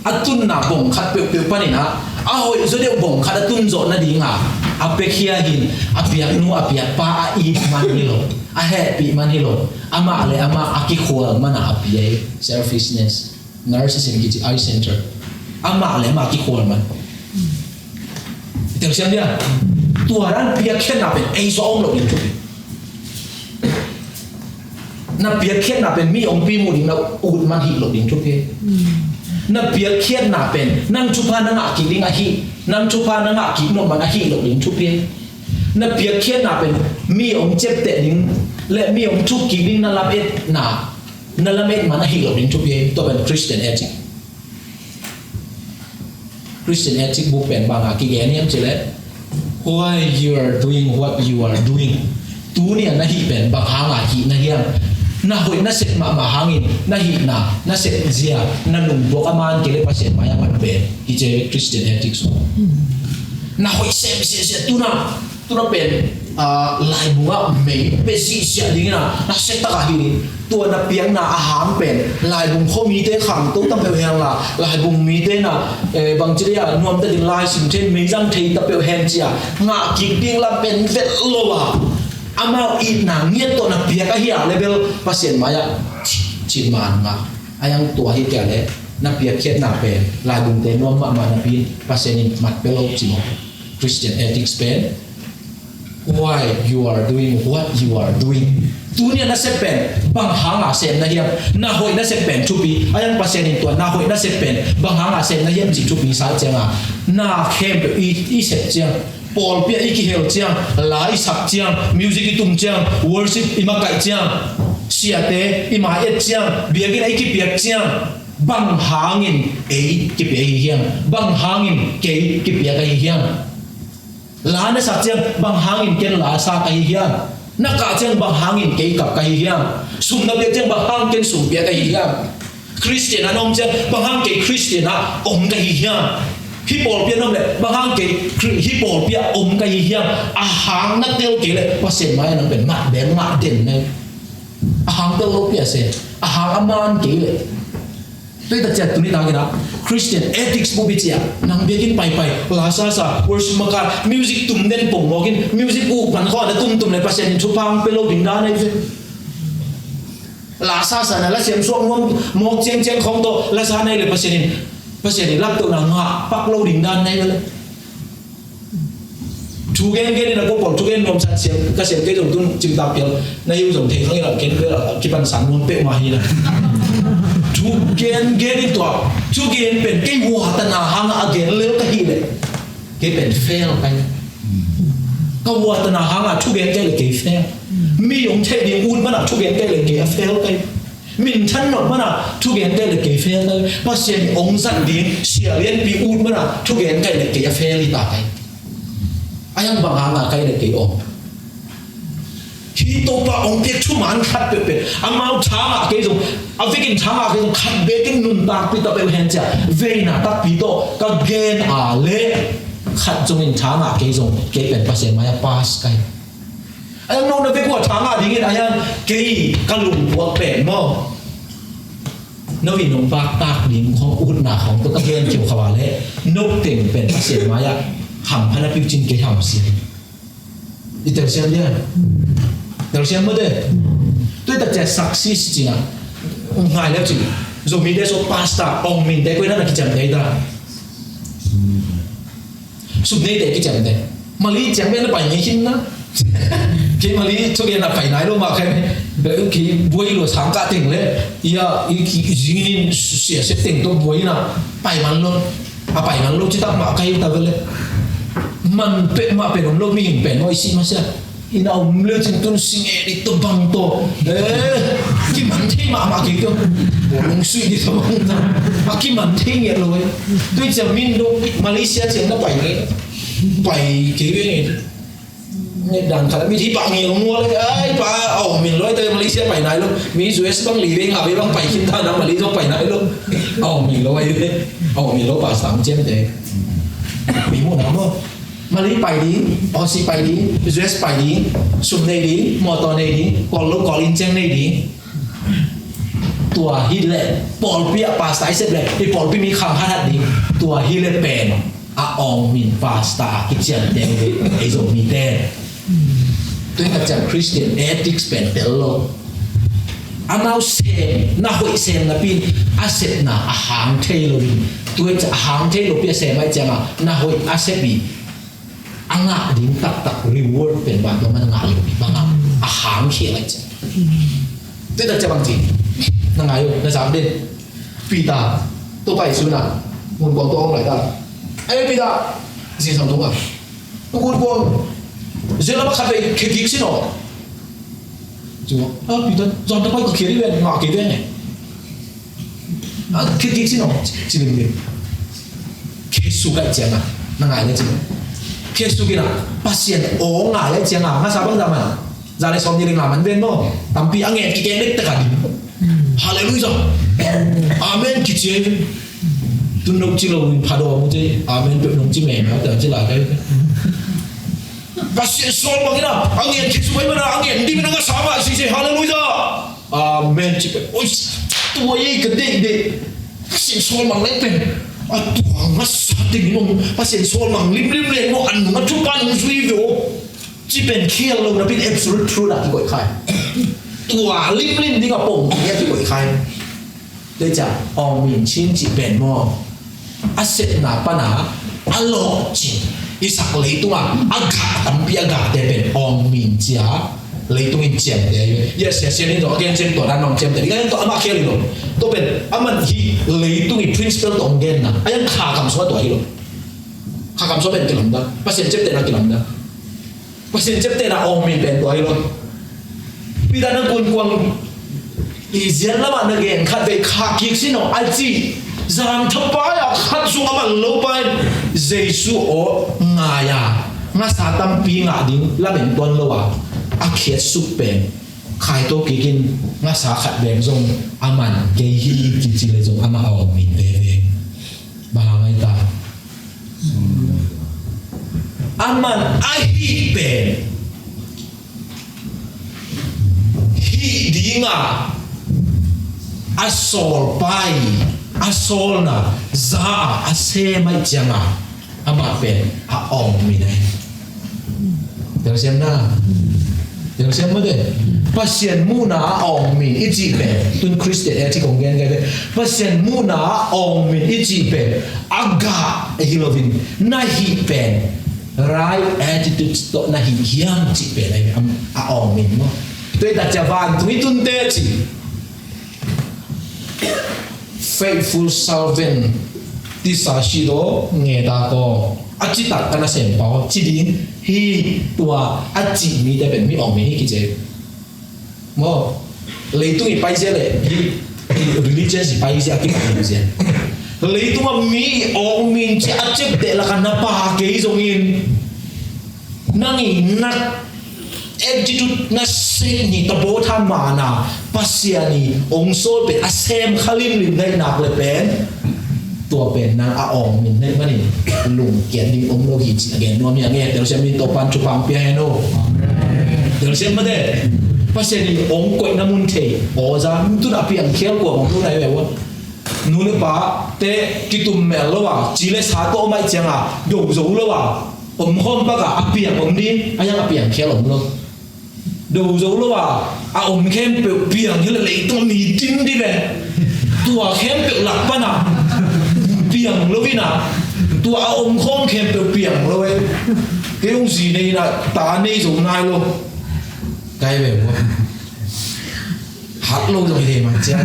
atun na bong khat pe pe pani na a hoi zo de bong khat atun zo na ding ha a pe khia hin a pia nu a pia pa a i man hi lo a he pi man hi lo ama ale ama aki khol mana a pia selfishness narcissism ki eye center ama ale ma ki khol man tel siang dia tuaran pia khen na pe ei zo ong lo ni tu na biệt khiết na pen mi ông pi mu ding na ud man hi lo ding chu pe na biệt khiết na pen nang chu pa na nga ki ding a hi nang chu pa na nga ki no man a hi lo ding chu pe na biệt khiết na pen mi ông chep te ding le mi ông chu ki ding na lam et na lam et man a hi lo ding chu pe to ben Christian ethic book pen ba nga ki ge niam chele why you are doing what you are doing tu ni na hi pen ba ha nga hi na hiam na hoi na set ma hangin na hi na set zia na nung bo kaman kele pasien maya man pe hi je Christian ethics na hoi se tu na pen lai bunga me pe si sia ding na set ta ka hi tu na piang na a hang pen lai bung kho mi te khang tu tam pe hang la lai bung mi te na bang chiria nuam ta ding lai sim chen me jang thei ta pe hen chia nga ki ding la pen vet lo wa amau it na nghiet to na pia ka hi level pasien maya chin man nga ayang tua hi ka le na pia khet na pe la bung te nom ma na pi pasien mat pelo chi Christian ethics pen why you are doing what you are doing tunia na se pen bang hanga sen na hiam na hoi na se pen chupi ayang pasien in to na hoi na se pen bang hanga sen na hiam chi chupi sa chenga na khem i se chang Paul pia iki hel chiang lai sak chiang music itum chiang worship ima kai chiang siate ima et chiang biagin ai ki piak chiang bang hangin ei ki pia hi hiang bang hangin ke ki pia kai hiang la na sak chiang bang hangin ken la sa kai hiang na ka chiang bang hangin ke kap kai hiang sum na pia chiang bang hang ken sum pia kai hiang Christian anom chiang bang hang ke Christian a om kai hiang hi Paul pia nom le bang hang ke hi Paul pia om kai hiang a hang na tel ke le pasien mai nang ben mat ben mat den ne a hang tel lo pia se a hang aman ke le tôi ta chat tuni ta kena Christian ethics bo bichia nang begin pai la sa worship maka music tum den pong mogin music u pan kho da tum le pasien chu pang pelo ding da nei ve la sa na la siam suang mok cheng khong to la sa nei le pasien lap to na nga pak lo ding dan nei le chu gen na ko por chu gen nom san siam ka siam ke jong tun chim ta pial na yu jong the khang la ken ke la ki pan san nom pe ma hi la chu gen to chu gen pen ke wa ta na hang again le ka hi le ke pen fail kai ka wa ta na hang a chu gen ke le ke fail mi yong che ding un ma na chu gen ke le ke fail kai min chan not mana thu gen ke le ke fail kai pasien ong san ding sia lien pi un mana thu gen ke le ke fail ta kai ayang bang hanga kai le ke ong hi to pa ong pek thu man khat pe amau thanga ke jong avikin thanga ke jong khat bekin nun ta pi ta pe hen cha ve na ta pi to ka gen a le khát trong in thang à cái giống cái bên pasien maya pass cái anh nói về cuộc thang à thì nghe anh cái lùng cuộc bên mà nó vì nông bạc tạc điểmของอุดหนาของตัวกระเทียมเขียวขวาเลยนกเต็งเป็นpasien maya hamพันธุ์พิจิตรเกี่ยวกับสิ่งอีเตอร์เซียนเนี่ยเตอร์เซียนไม่ได้ด้วยแต่จะสักซีจริงอ่ะง่ายแล้วจริงจะมีได้ส่วนพาสต้าองมินได้ก็นั่นกิจกรรมได้ด่าสุดนี้ได้กิจกรรมได้มาลีจังเป็นไปไม่คิดนะคิดมาลีทุกอย่างน่ะไปไหนรู้มาใครเดี๋ยวคิดบุยหลุดทางกะติ่งเลยอย่าคิดยิงนี่เสียเสติ่งตัวบุยน่ะไปมันลงไปมันลงที่ตั้งมาใครตะเวเลยมันเป็นมาเป็นโลกมีหินเป็นน้อยสิมาเสียอินาอุ้มเลือดจนต้นสิ่งเอริตัวบังโตที่มันที่มากี่ตัวลงสุยที่ตัวบังโตมากี่มันที่เงี้ยเลยด้วยจะมินดูมาเลเซียเสียงก็ไปนี่ไปกี่เรื่องนี่ดังขนาดมีที่ปากเงี้ยลงมัวเลยไอ้ป้าเอามินร้อยเตยมาเลเซียไปไหนลูกมีสุเอสต้องหลีเวงหาไปบ้างไปคิดท่าน้ำมาเลต้องไปไหนลูกเอามินร้อยเลยเอามินร้อยป่าสามเจมเตมีหมดนะมั้งมาลีไปดีออซีไปดียูเอสไปดีสุดในดีมอตอในดีกอลลูกอลินเจงในดีตัวฮิเลปอลเปียปาสไตเสร็จเลยไอ้ปอลเปียมีคำพัฒน์ดีตัวฮิเลเป็นอาอองมินปาสตาคิดเชียนเดงไอโซมีเดนด้วยกับจากคริสเตียนเอติกส์เป็นเดลโลอันเอาเซมน่าหวยเซมนะพี่อาเซตน่ะอาหารเทโลบินตัวจะอาหารเทโลเปียเซมไม่จังอ่ะน่าหวยอาเซบีอังงะดิ้งตักรีวอร์ดเป็นบางตัวมันงะอยู่บางอาหารเขียอะไรจังด้วยแต่จะบางทีนั่งไงอยู่ในสามเดือนปีตาตัวไปสุนัขมุนกวางตัวอะไรได้ไอ้ปีตาสิ่งสำคัญอ่ะตัวมุนกวางเจ้าเราขับไปเขียนสิเนาะจู่ปีตาจอนตะไปก็เขียนได้เป็นงะเขียนได้ไงเขียนสิเนาะจริงจริงเขียนสุกัดจังอ่ะนั่งไงเนี่ยจริงเคสtuh kira pasien nggak ya jangan nggak sabar zaman jadi soalnya ini ngaman beno tapi angin kita ini tekan haleluya amin kita tuh nong cilo pado muje amin tuh nong cime ada cila kayak pasien soal bagaimana angin kita mana angin di mana nggak sama sih haleluya amin cipe oi tuh ya gede pasien soal manglepen aduh mas hati bingung pasien soal mang lim len mo anu ma chupan suivo jipen kiel lo tapi absolute true dah koi khai tua lim di ngapong dia koi khai dia ja ong min chin jipen mo aset na pana alo chin isak leitung agak tapi agak deben ong min ja leitung in jam dia yes ini to again jam to dan nong jam tadi kan to ama kiel lo to ben aman hi leitung in principle to again na ayan kha kam so to hi lo kha kam so ben kilam da pasien jam te na kilam da pasien jam te na ong min ben to hi lo pi da na kun kwang izian la ma na gen khat ve kha ki sino alji zam thapa ya khat su ama lo pai jesu o ngaya nga sa tam pi nga ding la ben ton lo wa akhir supen khai to kikin nga sa khat beng zong aman ge hi ki chi le zong ama aw min ve ba ngai ta aman ai hi pen hi dinga asol pai asol na za ase mai changa ama pen a ong min ai terus yang na yang siapa deh pasien muna ong min iji pe tun Kristen ti konggen ga pasien muna ong min iji pe aga hilovin nahi pen right attitude to nahi hiam ji pe lai a ong min mo toi da javan tui tun te chi faithful servant ti sa shi do nge da ko aci tak kana sempau cidi hi tua aci mi da ben mi ong mi ki je mo le tu i pai je le hi religious i pai je aki ki je le tu ma mi ong min chi aci de la kana pa ke zong in nangi nak attitude na se ni tabo tha mana pasiani ong so be asem khalim lim dai nak le pen tua pen nang aong min ne mani lung kian ding om lo hi chi again no mi ange tel sem min to pan chu pang pia no tel sem ma de pasien ni ong koi na mun the o za tu na piang khel ko ong lu nai we wa nu le pa te ki tum mel lo wa chi le sa to mai chang a do zo lo wa om hom ba ga apiang om ni ayang apiang khel om lo do zo lo wa a om khem pe piang hi le to mi tin di ve tua khem pe lak pa na piang lo vina tua om khom khem pe piang lo we cái ông gì này là ta này giống ai luôn cái về quá hát lâu rồi thì mà chỉ là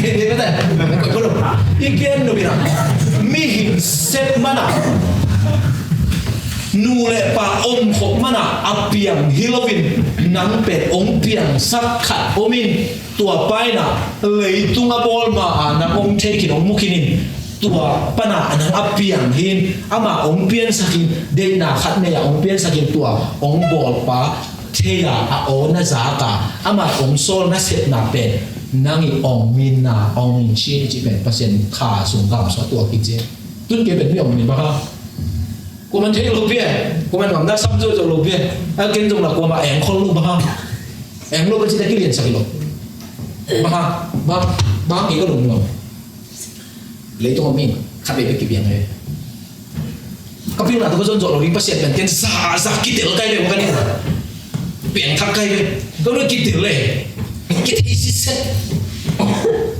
cái đấy đấy có được ý kiến được nào mi hình xếp mà nào nu lệ pa om khóc mà nào apiang Halloween nắng pet ông piang sắc khát omin tua pai nào lấy tung apol mà nắng ông thấy cái ông mukinin tua pana nang apiang hin ama ông pian sakin de na khat ne ya ông pian sakin tua ông bol pa thea a ona zaka ama ông sol na set na pen nangi ông min na ông min chi chi pen pasien kha sung gam so tua ki je tun ke ben mi ông min ba ha ko man thei lo pia ko man ngam da sam zo zo lo pia a ken jong la ko ma eng khol lu ba ha eng lo ba chi ta ki lien sakilo ba ha ba ki ko lo lấy cho mình khác biệt với cái biển này các phim là tôi có dân dọn rồi đi bác sĩ bệnh tiền giả kỹ tiểu cái này một cái này biển thắc cái này tôi nói kỹ tiểu này kỹ thị xét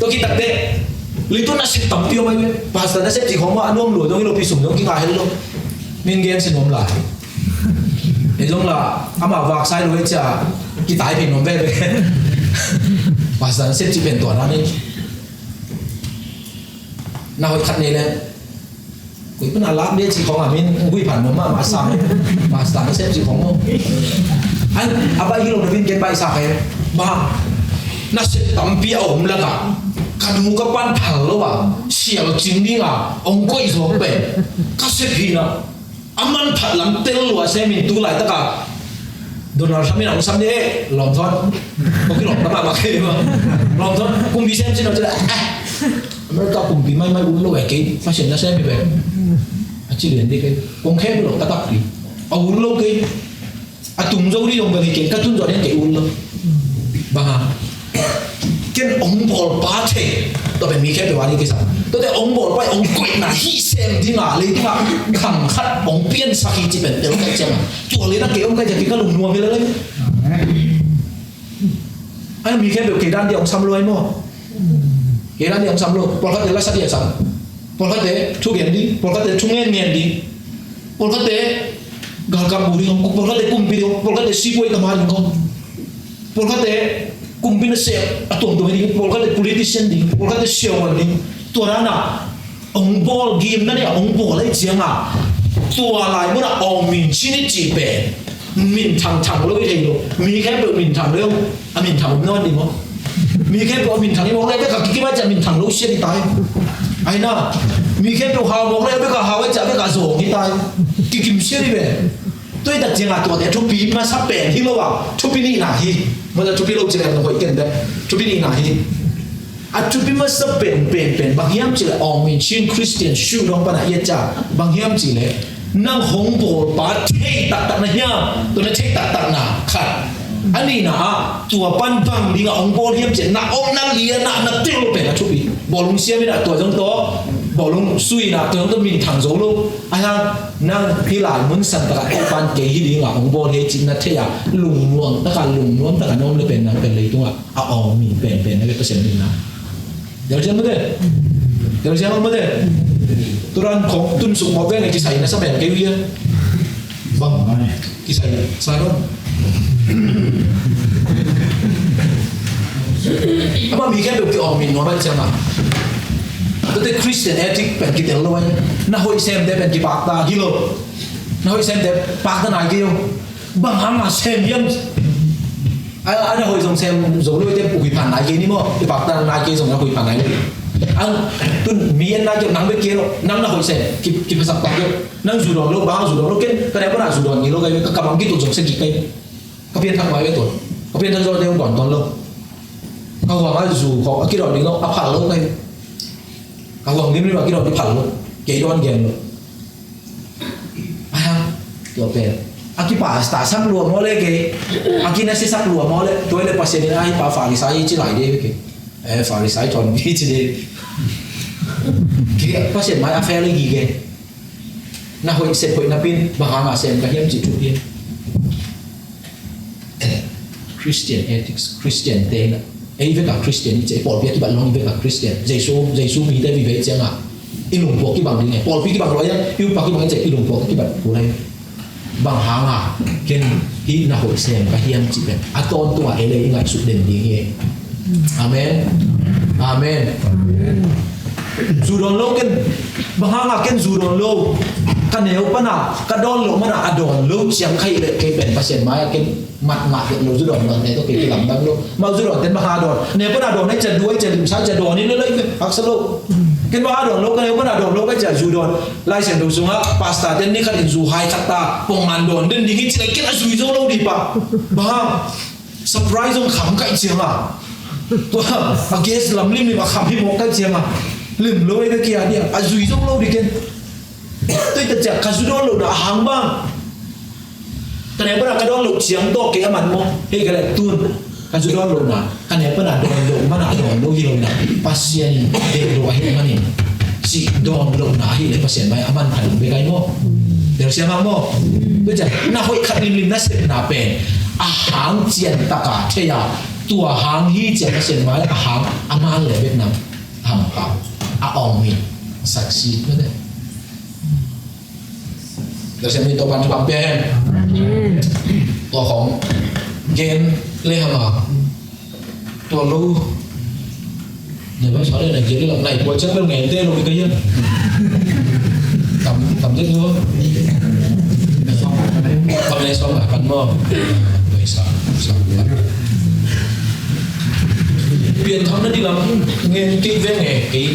tôi kỹ tập đấy lấy tôi nói sẽ tập tiêu mấy và sau đó sẽ chỉ có mà anh ôm lùi tôi cái lô pi sủng giống cái bài hết luôn nên game sẽ ôm lại để giống là anh mà vạc sai rồi chả cái tái bình ôm về và sau đó sẽ chỉ biển toàn ra đi nào hồi khát này nè, cuối bên nào lát đi chỉ có mình quy phản nó mà sang nó sẽ chỉ có không anh apa hilo nó viên kiến bay sao hết mà nó sẽ tắm bia ổn là cả đủ các quan thằng lo à xỉu chính đi à ông coi rồi bé các sẽ phi nó anh ăn thật lắm tên lo sẽ mình tu lại tất cả Donald Trump mình làm đấy lòng thôi có cái lòng đó mà cái mà lòng thôi cùng đi xem nó chơi mereka cùng bị may uống lâu cái phát triển ra xem như vậy chỉ liền đi cái con khép rồi ta tập đi uống lâu cái tung dâu đi dùng cái cái cắt tung rồi đến cái uống lâu bà cái ông bol ba thế tôi phải mi khép được đi cái sao tôi thấy ông bol ba ông quậy là hy xem đi ngả lấy đi ngả khẳng khát ông biên sắc chỉ bên tiểu cái xem chùa lấy nó cái ông cái cái lùng nuông cái đấy anh mi khép được cái đan đi ông xăm luôn mà cái đàn ông xăm luôn, bọn khách là sát địa xăm, bọn khách thu tiền đi, bọn khách thu nghe đi, bọn khách gạo cam bù đi không, bọn khách cùng đi không, bọn khách xí quay tầm hành không, bọn khách cùng bên xe, tuần tuần đi, bọn khách politician đi, bọn khách siêu quan đi, tuần nào ông bol game đó này ông bol lấy tiền à, tuần lại muốn là ông mình chỉ chỉ bè, mình thằng lúc cái gì đó, mình khép được mình thằng đâu, mình thằng non đi không.มีแค่ตัวมินถังนี่บอกเลยไม่กับกี่ว่าจะมินถังรู้เชี่ยที่ตายไอ้น่ะมีแค่ตัวหาวบอกเลยไม่กับหาวว่าจะไม่กับโซ่ที่ตายกี่เชี่ยที่แบบตัวแต่เจ้าตัวเดียวทุบปีมาซับแปะที่เราว่าทุบปีนี่หนาฮีมันจะทุบปีเราจะเรียนตัวเก่งได้ทุบปีนี่หนาฮีทุบปีมาซับเป็นบางอย่างจีเลยออกมินชินคริสเตียนชูน้องปนัยจ่าบางอย่างจีเลยนั่งหงโบปาเทตัดนะเนี่ยตัวนั้นเทตัดนะขัดอันนี้นะตัวปั้นบังดีกับองค์บอลเทียมเจ็ดนะองค์นั่งเลียนะนั่งเตี้ยลงไปนะชุบีบอลลงเสียไม่ได้ตัวจังโตบอลลงซุยนะตัวจังโตมินถังโซโลไอ้นั่งนั่งพี่หลานมันสั่นตะการปั้นเกย์ดีกับองค์บอลเทียจินนะเทียลุงล้วนตะการลุงล้วนตะการน้องเลยเป็นนะเป็นเลยตัวอ๋อมีเป็นนะเป็นเปอร์เซ็นต์นึงนะเดี๋ยวเชื่อมั้ยเดี๋ยวเชื่อมั้ยตัวนั้นของตุนสุกมาเป็นไงกี่ใส่นะสมัยเกย์เวียบังกี่ใส่ใส่แล้วapa mikir tu kita amin normal macam mana? Tapi Christian etik pen kita lawan. Nah hoi sem dia pen kita pakta hilo. Nah hoi sem dia pakta nak kio. Bang hama sem yang ada hoi som sem zolo dia pukul pan nak ni mo. Dia pakta nak kio som nak pukul pan nak. Ang tu mian nak kio nang bekiro nang nak hoi sem kita pasal pakio. Nang zudon lo bang zudon lo kan kenapa nak zudon ni lo kaya kamang kita som segi kaya. Kapian thằng ngoài itu, kapian thằng rồi dia còn toàn luôn. Kau orang azu, kau kira ni kau apa lo kaya. Kawang lim lima kilo di palu, kehidupan game lo. Ayang, tuh pen. Aki pas tak sak luar mole ke, aki nasi sak luar mole. Tuh le pasien ini ahi pa farisai cilai deh ke. Farisai con bi cile. Ke pasien mai affair lagi ke. Nah hoi set hoi napin bahanga sen kahiam citu dia. Christian ethics, Christian tên ấy với cả Christian chỉ Paul biết cái bạn nói với cả Christian, Giêsu vì đây vì vậy chẳng à, ilung buộc cái bằng gì này, Paul biết cái bằng nói nhá, yêu bằng cái bằng chỉ ilung buộc cái bạn của đây, bằng hàng à, cái hít na hội xem cái hiếm chỉ về, aton tua ấy đây ngay sự đền đi nghe, amen, amen, dù đòn lâu cái bằng hàng à cái dù đòn lâu, cái nếu bạn nào cái đòn lâu mà nào đòn lâu chẳng hay là cái bệnh pasien mai cái mặt hiện lâu đòn lần này tôi kể làm đăng luôn mà đòn tên ba đòn nếu có đòn đấy chân đuôi chân sao chân đòn đi nữa lấy ác sơ lâu cái ba đòn lâu cái nếu có đòn lâu cái chân đòn lại xem đầu xuống á pasta tên ní cái dù hai kata bông màn đòn đến đi cái cái là dù dâu lâu đi pa ba surprise ông khám cái chiang à tôi guess làm lim đi mà khám hi một cái chiang à lim lôi cái kia đi à dù dâu lâu đi kia tôi tự chắc cái dù dâu lâu đã hàng bang Kenapa nak kadang lu siang tu ke aman mo? Hei kalau tuan, kan sudah lu na. Kenapa nak don lu mana don lu hilang na? Pasien dek lu ahi mana? Si don lu na ahi le pasien mai aman kan begai mo. Dari siapa mo? Betul. Nak hoi kat lim nasib na pen. Ahang cian taka caya. Tua hang hi cian pasien mai ahang aman le Vietnam. Hang pa. Aong mi saksi betul. Dari siapa itu pan sebab pen. ตัวของเกณฑ์เรื่องอะไรตัวรู้เนี่ยว่าชอบเรื่องไหนเกณฑ์เรื่องไหนปวดชักเรื่องไหนเต้ลงไปกันยังทำได้ด้วยทำในสองพันหม้อไปสามเปลี่ยนทำนั่นดีละเงินกี่เว้งไงกี่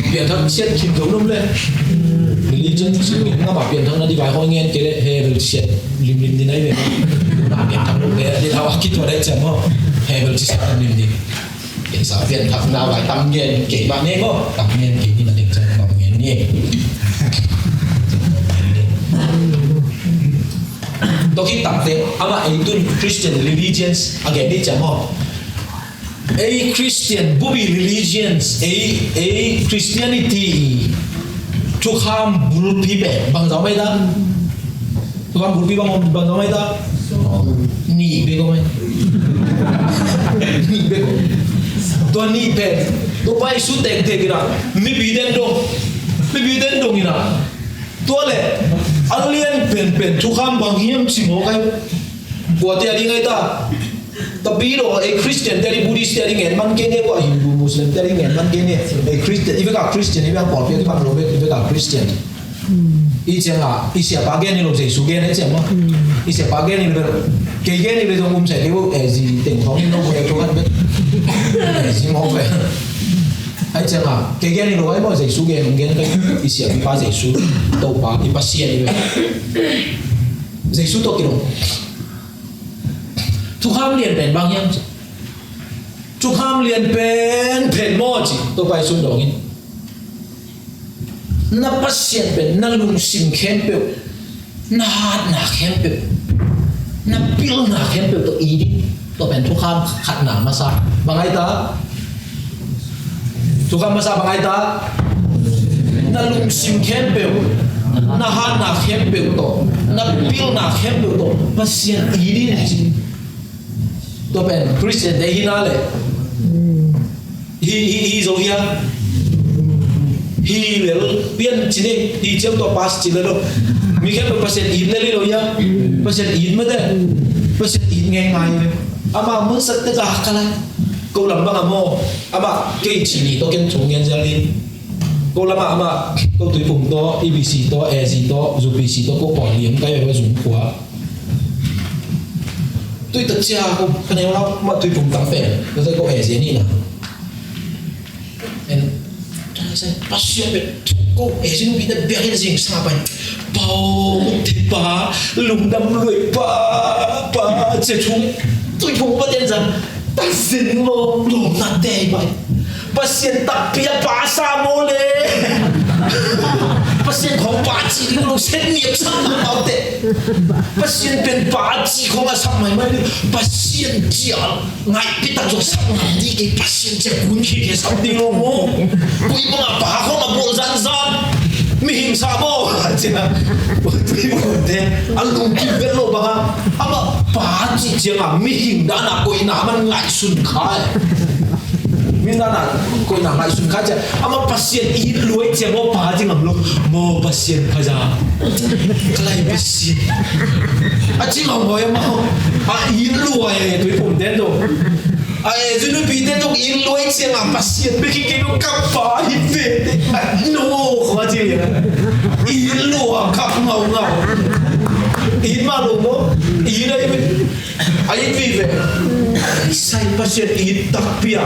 เปลี่ยนทำเช็ดขิมถุงนุ่มเลยreligionซึ่งก็แบบเปลี่ยนทางนั้นดีกว่าเขาเงี้ยเกล้เฮเบลเชียริมดีไหนเลยน่าเปลี่ยนทางนู้นเลยที่เราคิดว่าได้จำว่าเฮเบลเชียริมดีเปลี่ยนสาวเปลี่ยนทางนาไว้ทำเงี้ยเก๋แบบนี้ก็ทำเงี้ยเก๋นี่มันเด็กจังแบบเงี้ยนี่ตัวคิดตัดเตะอามาไอ้ตุน Christian religions อะไรนี่จำว่าไอ้ Christian บุบี religions ไอ้ Christianityทุกคำบุรุษพี่แบบบางสาวไม่ได้ทุกคำบุรุษพี่บางสาวไม่ได้หนีไปก็ไม่หนีไปก็ตัวหนีแบบตัวไปสุดเด็กๆนะไม่บีเดนดงอีนะตัวเล่อันเลี้ยนเป็นทุกคำบางเหี้ยมสิโมกันกว่าที่อะไรไงตาtapi lo Christian dari Buddhist dari ngen man kene wa Hindu Muslim dari ngen man kene Christian ibe ka Christian ibe Paul pe ka lo ibe ka Christian i changa i sia bagen ni lo Jesu gen he chama i sia bagen ni lo ke gen ni lo mum sai ke wo ji teng thong ni no bo to kan be ji mo be ai changa ke gen ni lo ai mo Jesu gen ka i sia pa Jesu to pa i pa sia ni be Jesu to ki loทุกคำเรียนเป็นบางอย่างทุกคำเรียนเป็นโมจิตัวไปสุดดอกนี้นับปัสเซียนเป็นนักลุงสิงเข้มเปล่านักเข้มเปล่านับพิลนักเข้มเปล่าตัวอีดิตัวเป็นทุกคำขัดหนามาซาบางไอ้ตาทุกคำมาซาบางไอ้ตานักลุงสิงเข้มเปล่านักเข้มเปล่าตัวนับพิลนักเข้มเปล่าตัวปัสเซียนอีดิตัวเป็นคริสเตียนได้ฮินาเลย he is over here he will เปลี่ยนชิ้นนี้ he เชื่อมตัว pass ชิ้นเลยมีแค่เป็นเปอร์เซ็นต์อีดเลยเลยยังเปอร์เซ็นต์อีดไม่ได้เปอร์เซ็นต์อีดง่ายๆเลยอามามึงสัตย์ตะกักกันเลยกูลำบากมั้งอามาเกี่ยชิ้นนี้ตัวเก่งชงเงินจะลีกูลำบากอามากูตุยปุ่มตัว EBC ตัว AC ตัว ZBC ตัวกูปล่อยเลี้ยงใกล้ไปสูงกว่า对的家伙，可能我嘛对碰当兵，我在讲下些呢啦。真係把上邊個下些邊的表現性差別，包鐵把龍得雷把接觸對碰不點陣，但係我龍那地位， pasien tak pia bahasa boleh pasien kong baci di lu seniap sama mau te pasien pen baci kong asam mai mai pasien dia ngai pita jo sama di ke pasien je kunci ke sampai lo mo kui mengapa kong abol zan mihing sabo aja putri bote alung kibelo baka ama baci je nga mihing dana koi naman ngai sun kai minta nak kau nak isun kaca, ama pasien ini luar je mau pahaj ngam lo, mau pasien kaca, kelai pasien, aci ngam mau ya mau, ini luar ya tu pun dendo, jadi bide tu ini luar je ngam pasien, beki keno kapa hife, no kau aja ya, ini luar kap ngau, ini malu mo, ini ayat vive. Saya pasien ini tak pia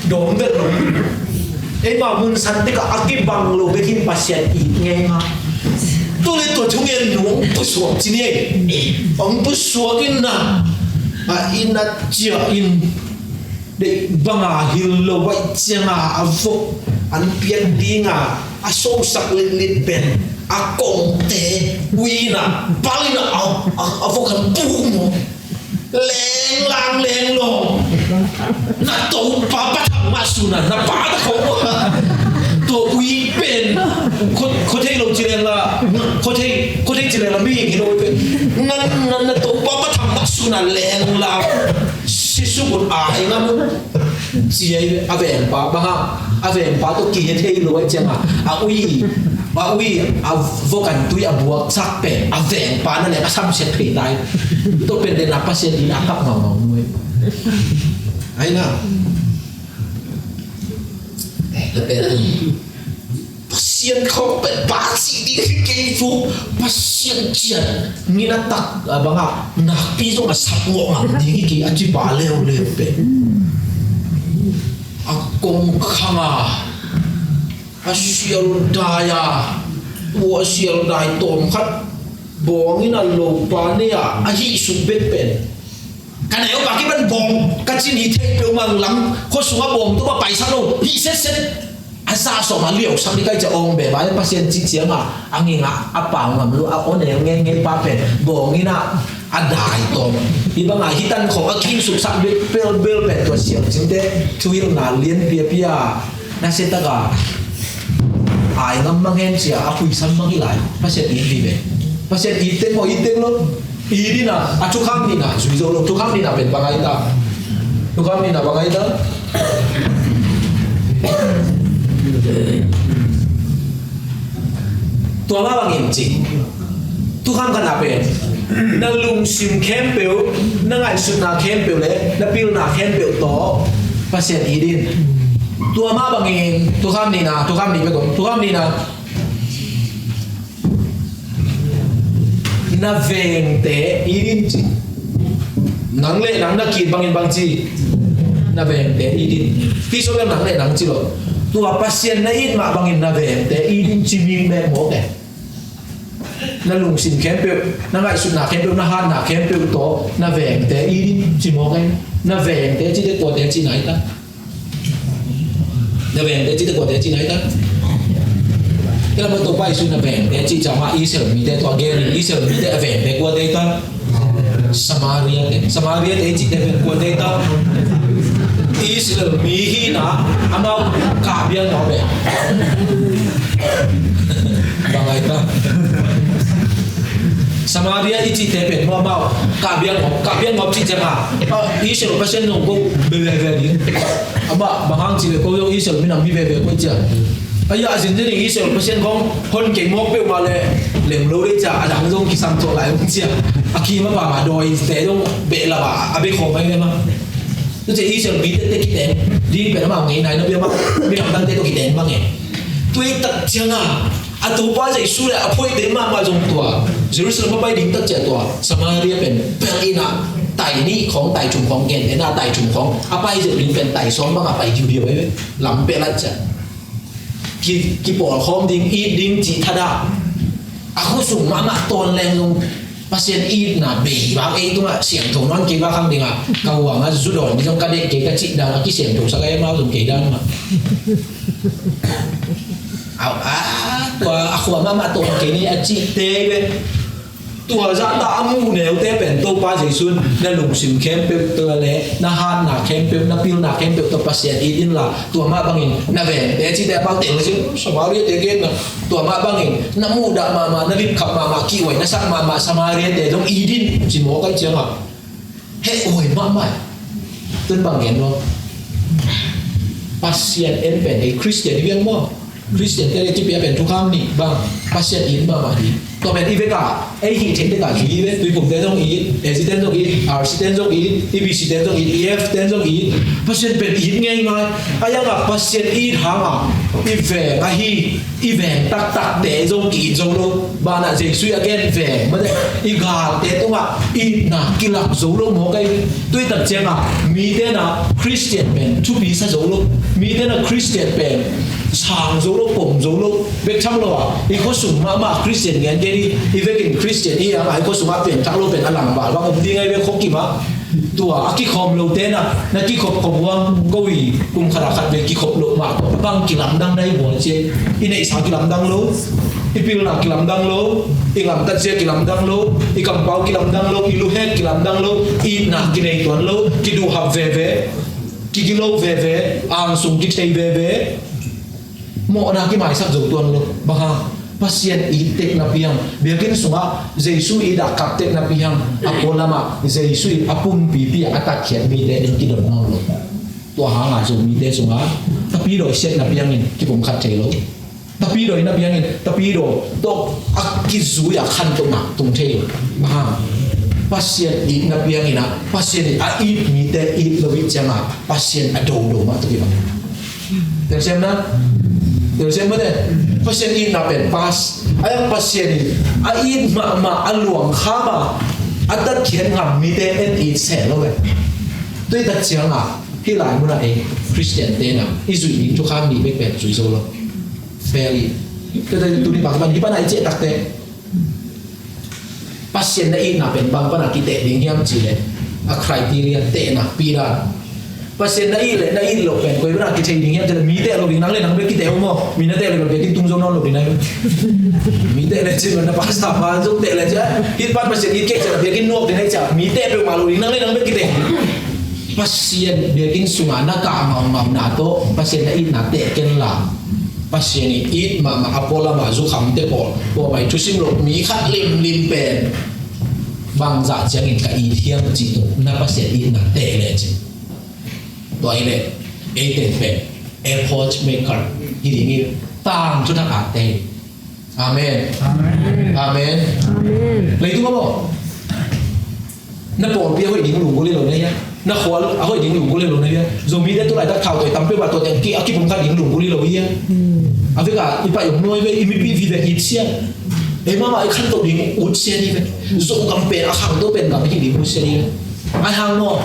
dompet lo. Mamun santai ka akibang lo bikin pasien ini nga. Tulis tu cungin nung pusuak sini. Ang pusuakin na. Inat jain. De bangahil lo wait siya nga avok. An pian di nga. Aso sak lit ben. Akong te. Wina. Paling na avokan buhong mo. Leng lang leng long na to papa masuna na pada ko to wi pen ko te lo jile la ko te jile la mi ki lo pen na to papa masuna leng la sisu ko ai ngam ji ai aven pa ba aven pa to ki te lo ai chang wi avokan tu ya buat sakpe aven pa na le asam set pe dai to pen de na pasien di akap ngau nuai ai na pasien kau pen basi di ke fu pasien jian ni na tak banga nak pi so asap ngok ngam di ki aji ba leo le pe akong khanga asial daya asial dai tom khat bongin alo pa niya ahi subet pen kan ayo pakai ban bong kacin hite pe mang lam ko sunga bong tu pa paisa lo hi set asa so ma liu sam di kai ja ong be ba pasien chi chia ma anginga apa ngam lu a one nge pa pen bongina adai tom iba nga hitan ko akin su sak bel pen to siang jinde tuil na lien pia na setaga ai ngam mangen sia aku isam mangilai pasien ini be pasien iteng lo ini na acukam ni na suizo lo tukam ni na pen bangaita tua ma bangim cing tukam kan ape na lung sim kempel na ngai sut na kempel le na pil na kempel to pasien idin tua ma bangim tukam ni be ko tukam ni na na vente idin ci nang na kit bangin bangci na vente idin piso ben nang ci lo tua pasien na it ma bangin na vente idin ci mi me mo ke na lung sin kempel na ngai sun na kempel na han na kempel to na vente idin ci mo ke na vente ci de to de ci nai ta na vente ci de to de ci nai ta cái là tôi bay xuống là về để chỉ cho họ Israel mi để tôi nghe Israel mi để về để qua đây ta Samaria để chỉ để về qua đây ta Israel mi hi na anh đâu cả biên nó về bằng ai ta Samaria chỉ để về mà mau cả biên ngọc chỉ chẳng à Israel phải xem nó cũng về đi bằng hàng chỉ để có yêu Israel mi nằm mi về qua chưa bây giờ xin thế thì Israel pasien không hôn cái mốc bêu mà lệ lềm lâu đấy chả đang dùng cái sam cho lại không chia khi mà đòi thế đâu bệ là bà bệ khổ mấy em mà tức là Israel biết tới cái đèn đi về nó bảo ngày này nó biết mà biết làm tăng tới cái đèn mà nghe tuy tất chẳng à tụ ba dạy su lại phơi đến mà dùng tua Jerusalem bay đỉnh tất trẻ tua Samaria bên Pelina tài niของtài trùngของเกณฑ์นะtài trùngของไปจะลิงเป็นtàiซ้อมบ้างไปคิวเดียวไว้หลังเปลัดจ้ะกี่ปอดคอมดิ้งอีดิ้งจีทัดาaku sung mama ton leng lung pasien it na be ba itu nga siang thong non ke ba khang dinga kau nga zudon ni jong ka de ke ka chi da ki siang thong sa ka ma jong ke dan ma tua aku mama tua ke ni a chi te be tua za ta mu ne te pen to pa Jesus na lung sim kem pe to le na han na kem pe na pil na kem pe to pasien it in la tua ma bangin na ve te chi te pa te le chi samari te gen na tua ma bangin na mu da mama na lip khap mama ki wai na sak mama samari te dong idin chi mo kai chiang ha he oi mama tun bangin lo pasien en pen e Christian yang mo Christian cái cái bên trung kham ni bang pasien in mà đi còn bên Iveka ấy hiện trên cái cả gì vậy tùy cùng tên trong ý assistant trong ý assistant trong ý TB assistant trong ý EF assistant trong ý pasien bên in ngay ngay ai yang pasien in hàng à về cái hi về tắc tắc để trong kỹ trong đâu bà nãy dạy suy again về mà đấy gà để tung à in na kí lạc dấu đâu một cái tuy tập chém à mi tên là Christian bên chú bí sa dấu đâu mi tên là Christian bên sang dấu lúc bổng dấu lúc việc chăm lo à, ý có sủng mà Christian nghe cái đi, ý việc in Christian ý à, ý có sủng mà biển chăm lo biển ăn làm bà, và cũng đi ngay việc không kịp mà, tua cái khom lâu tên à, na cái khom khom quang, có vì cùng khả khát về cái khom lâu mà, băng cái làm đăng đây buồn chứ, ý này sang cái làm đăng lâu, ý pil là cái làm đăng lâu, ý làm tất nhiên cái làm đăng lâu, ý cầm bao cái làm đăng lâu, ý lu hết cái làm đăng lâu, ý na cái này tuần lâu, cái đồ học về, cái lâu về, ăn sung cái thầy về mo na ki mai sak zo tuan lo bang pasien i tek na piang biakin sunga Jesus i da kap tek na piang apola ma Jesus apun pi atak khian mi de ki don no lo to ha nga zo mi de sunga tapi do set na piang in ki pom khat thei lo tapi do na piang in tapi do to akizu ya khan to na tung thei bang pasien i na piang ina pasien a i mi de i lo wi chama pasien a do ma to ki bang ter sem na Terus yang mana? Pasien ini napen pas. Ayam pasien ini, ain ma aluang kama, adat kian ngam mite en it sen lo be. Tuy đặt chiang à, khi lại muốn là Christian tên à, isu ini tu kami bek bek suy sâu lo. Fairly. Kita tu ni bang di mana ije tak te. Pasien na in napen bang pana kita ding hiam cile. A criteria te na piran. Pasien na i lo pen koi bra ki thei ding ya te mi te lo ding nang le nang be ki te mo mi na te lo be ki tung jong no lo ding nai mi te le chi na pas ta pa jong te le ja ki pat pasien ki ke cha be ki nok ding nai cha mi te be ma lo ding nang le nang be ki te pasien be kin sunga na ka ngam na to pasien na i na te ken la pasien i ma apola ma zu kham te po bai tu sim lo mi khat lim pen bang za chang in ka i thiam chi to na pasien i na te le chi toilet pen airport maker ini tang chu thak ate amen amen lấy tu không na pol pia hoi ding lu ko le lo ne ya na khol a hoi ding lu ko le lo ne ya zo mi de tu lai ta khau toi tam pe ba to ten ki a ki pum ka ding lu ko le lo ya a ve ka i pa yong noi ve i mi pi vi ve it sia e mama ai khan to ding ut sia ni ve zo kam pe a khang to pen ka ki ding ut sia ni ai hang no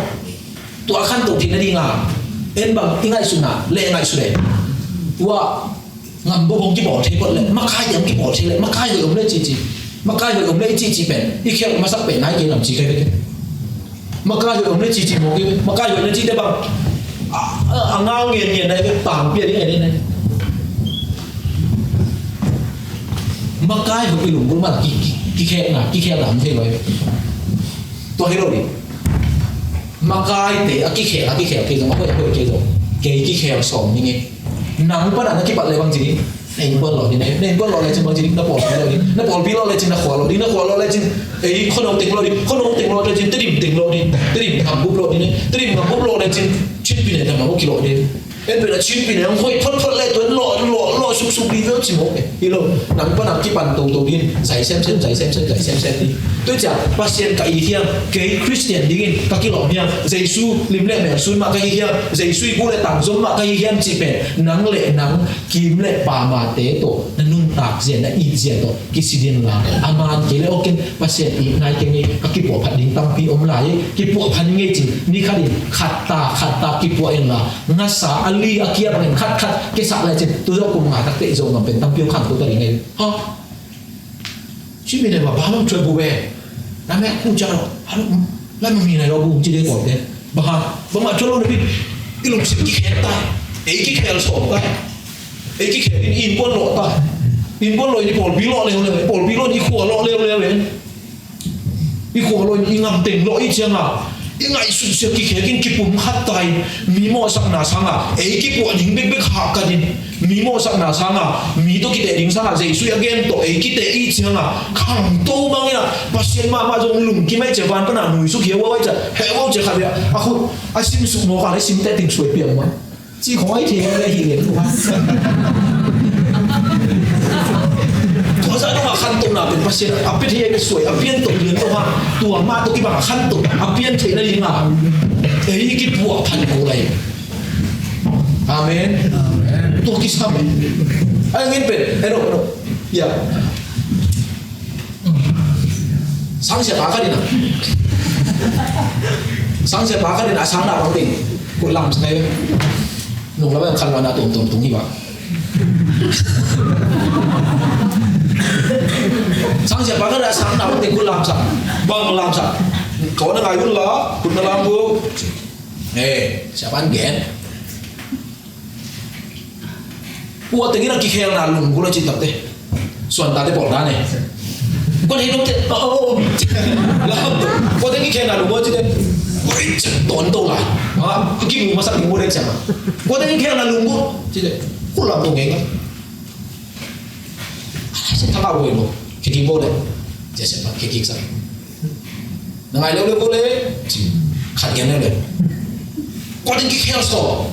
tu akan tu tina di ngam en bang ingai suna le ngai sule wa ngam bo bong ki bo the pot le makai yang ki bo the le makai ho om le chi makai ho om le chi pen I khel ma sak pen nai ke lam chi kai ke makai ho om le chi mo ki makai ho le chi te bang a ngao ngien dai ke tang pia di ngai nei makai ho pi lum ko ma ki khel lam the loi to hero đi makai te aki khel ke zo ko ke zo ke ki khel som ni nge nang pa na ki pat le bang ji nei ko lo ni nei ko lo le chin bang ji na pol pi lo le chin na khwa lo le chin ei khono ting lo le chin trim ting lo ni trim ngam bup lo ni trim ngam bup lo le chin chit pi ne ta ma ko ki lo ni en pe la chit pi ne hoi thot le to lo suk đi với chim một cái lo nang pa na ki pan to din sai xem đi tôi chả pasien cái ý cái Christian đi các cái lọ nha Jesus lim lệ mẹ xuân mà cái ý Jesus cũng lệ tàng giống mà cái ý chỉ về nắng lệ nắng kim lệ bà mà tế tổ nó nun tạc diện nó ít diện tổ cái sự điên là aman cái lệ ok pasien ý ngay cái này các cái bộ phận đình tâm pi om lại cái bộ phận nghe chỉ ni khai đi khát ta cái bộ em là ngã sa ali akia bằng khát cái sạc lại chỉ tôi đâu cùng ngài tắc tệ rồi mà bên tâm pi khăn tôi tới ngày ha chứ bây giờ mà bao nhiêu chuyện bùa na me ku cha ro la ma mi na ro bu chi de ko de ba ma cho lo ni ilung sim ki khe ta ki khel so ta ki khe in bon lo ta in bon lo ni pol bi lo le pol bi lo ni khu lo le i khu lo ni ngam teng lo i changa i ngai su se ki khe kin ki pum khat tai mi mo sak na sanga ki pu ning bek bek ha ka din mi mo sak na sanga mi to ki te ding sanga je su again to ki te i changa khang to bang ya pasien ma jong lung ki mai che van pa na nui su ki wa wai cha he wo che kha ya a khu a sim su no ka le sim te ting sui piang ma chi khoi the le hi le lu Masa no akan to na pin pasien apit hi ke soi apien to lien to ha tua ma to ki ba khan to apien the na linga ki pu phan ko lai amen to ki sabe ay ngin pen ero ya sang sia ba ka dina sang na ro ding ko lam sai nung la ba khan wa na tung hi ba sang siapa kan sang nak penting kulam sang bang lam sang kau nak ayun lah kun lam bu siapa gen buat tinggi nak kikir nalung gula cinta teh suan tadi polda ne kau hidup teh lam tu kau tinggi kikir nalung gua cinta ton lah kimu masak kimu dek siapa kau tinggi kikir nalung gua cinta kulam tu ngeng Saya tak tahu itu, kiki boleh, jadi siapa kiki sah. Nangai lele boleh, khadian lele. Kau ni kiki harus kau,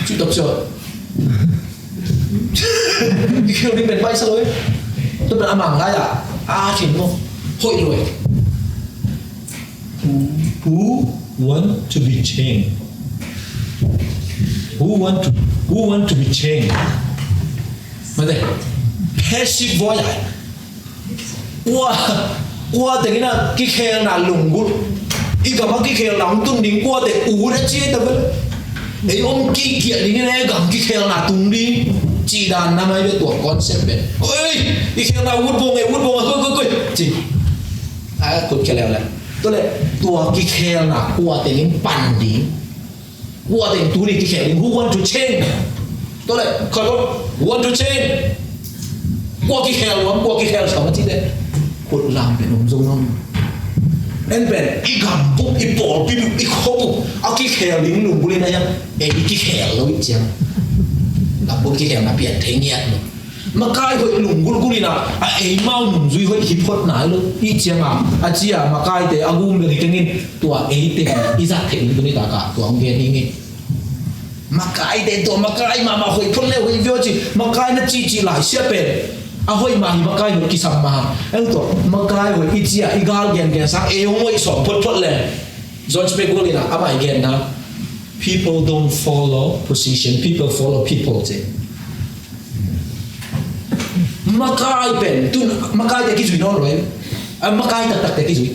cukup cukup. Kiki ni ben baik sekali, tu ben amang gaya, cino, hoi loe. Who want to be changed? Who want to be changed? Mana? Passive voice. Qua tiếng là cái khe là lùng bút. Ý cả cái khe là ông tung đỉnh qua để ủ ra chia tập ấy. Ấy ông kia kia đi nghe gặp cái khe là tung đi. Chỉ đàn năm ấy với tuổi concept ấy. Ôi, cái khe là út bông coi. Chỉ. Cột khe leo lại. Tôi lại tua cái khe là qua tiếng bàn đi. Qua tiếng tu đi cái khe who want to change. Tôi lại coi want to change. Qua cái khe sao mà chỉ đấy cột làm để nông dân không em bèn ít gầm bụng ít bỏ ít khô bụng cái khe lính lùng bùi này nhá cái khe lối chăng làm bụng cái khe là biển thế nhẹ rồi mà cái hội lùng bùi nào mau lùng duy hội hip hop nãy luôn ít chăng chỉ mà cái để agum được cái nghìn tua ấy thế ít ra thế những cái đó cả tua ông nghe nghe mà cái mà hội phun leo hội vô chứ mà cái nó chỉ lại xếp bền ahoy mahi makai no kisam ma engto makai ho itia igal gen sang ngoi so phot le John Spegolina ama again na People don't follow position, people follow people je makai pen tu makai de kizui no rồi makai tak de kizui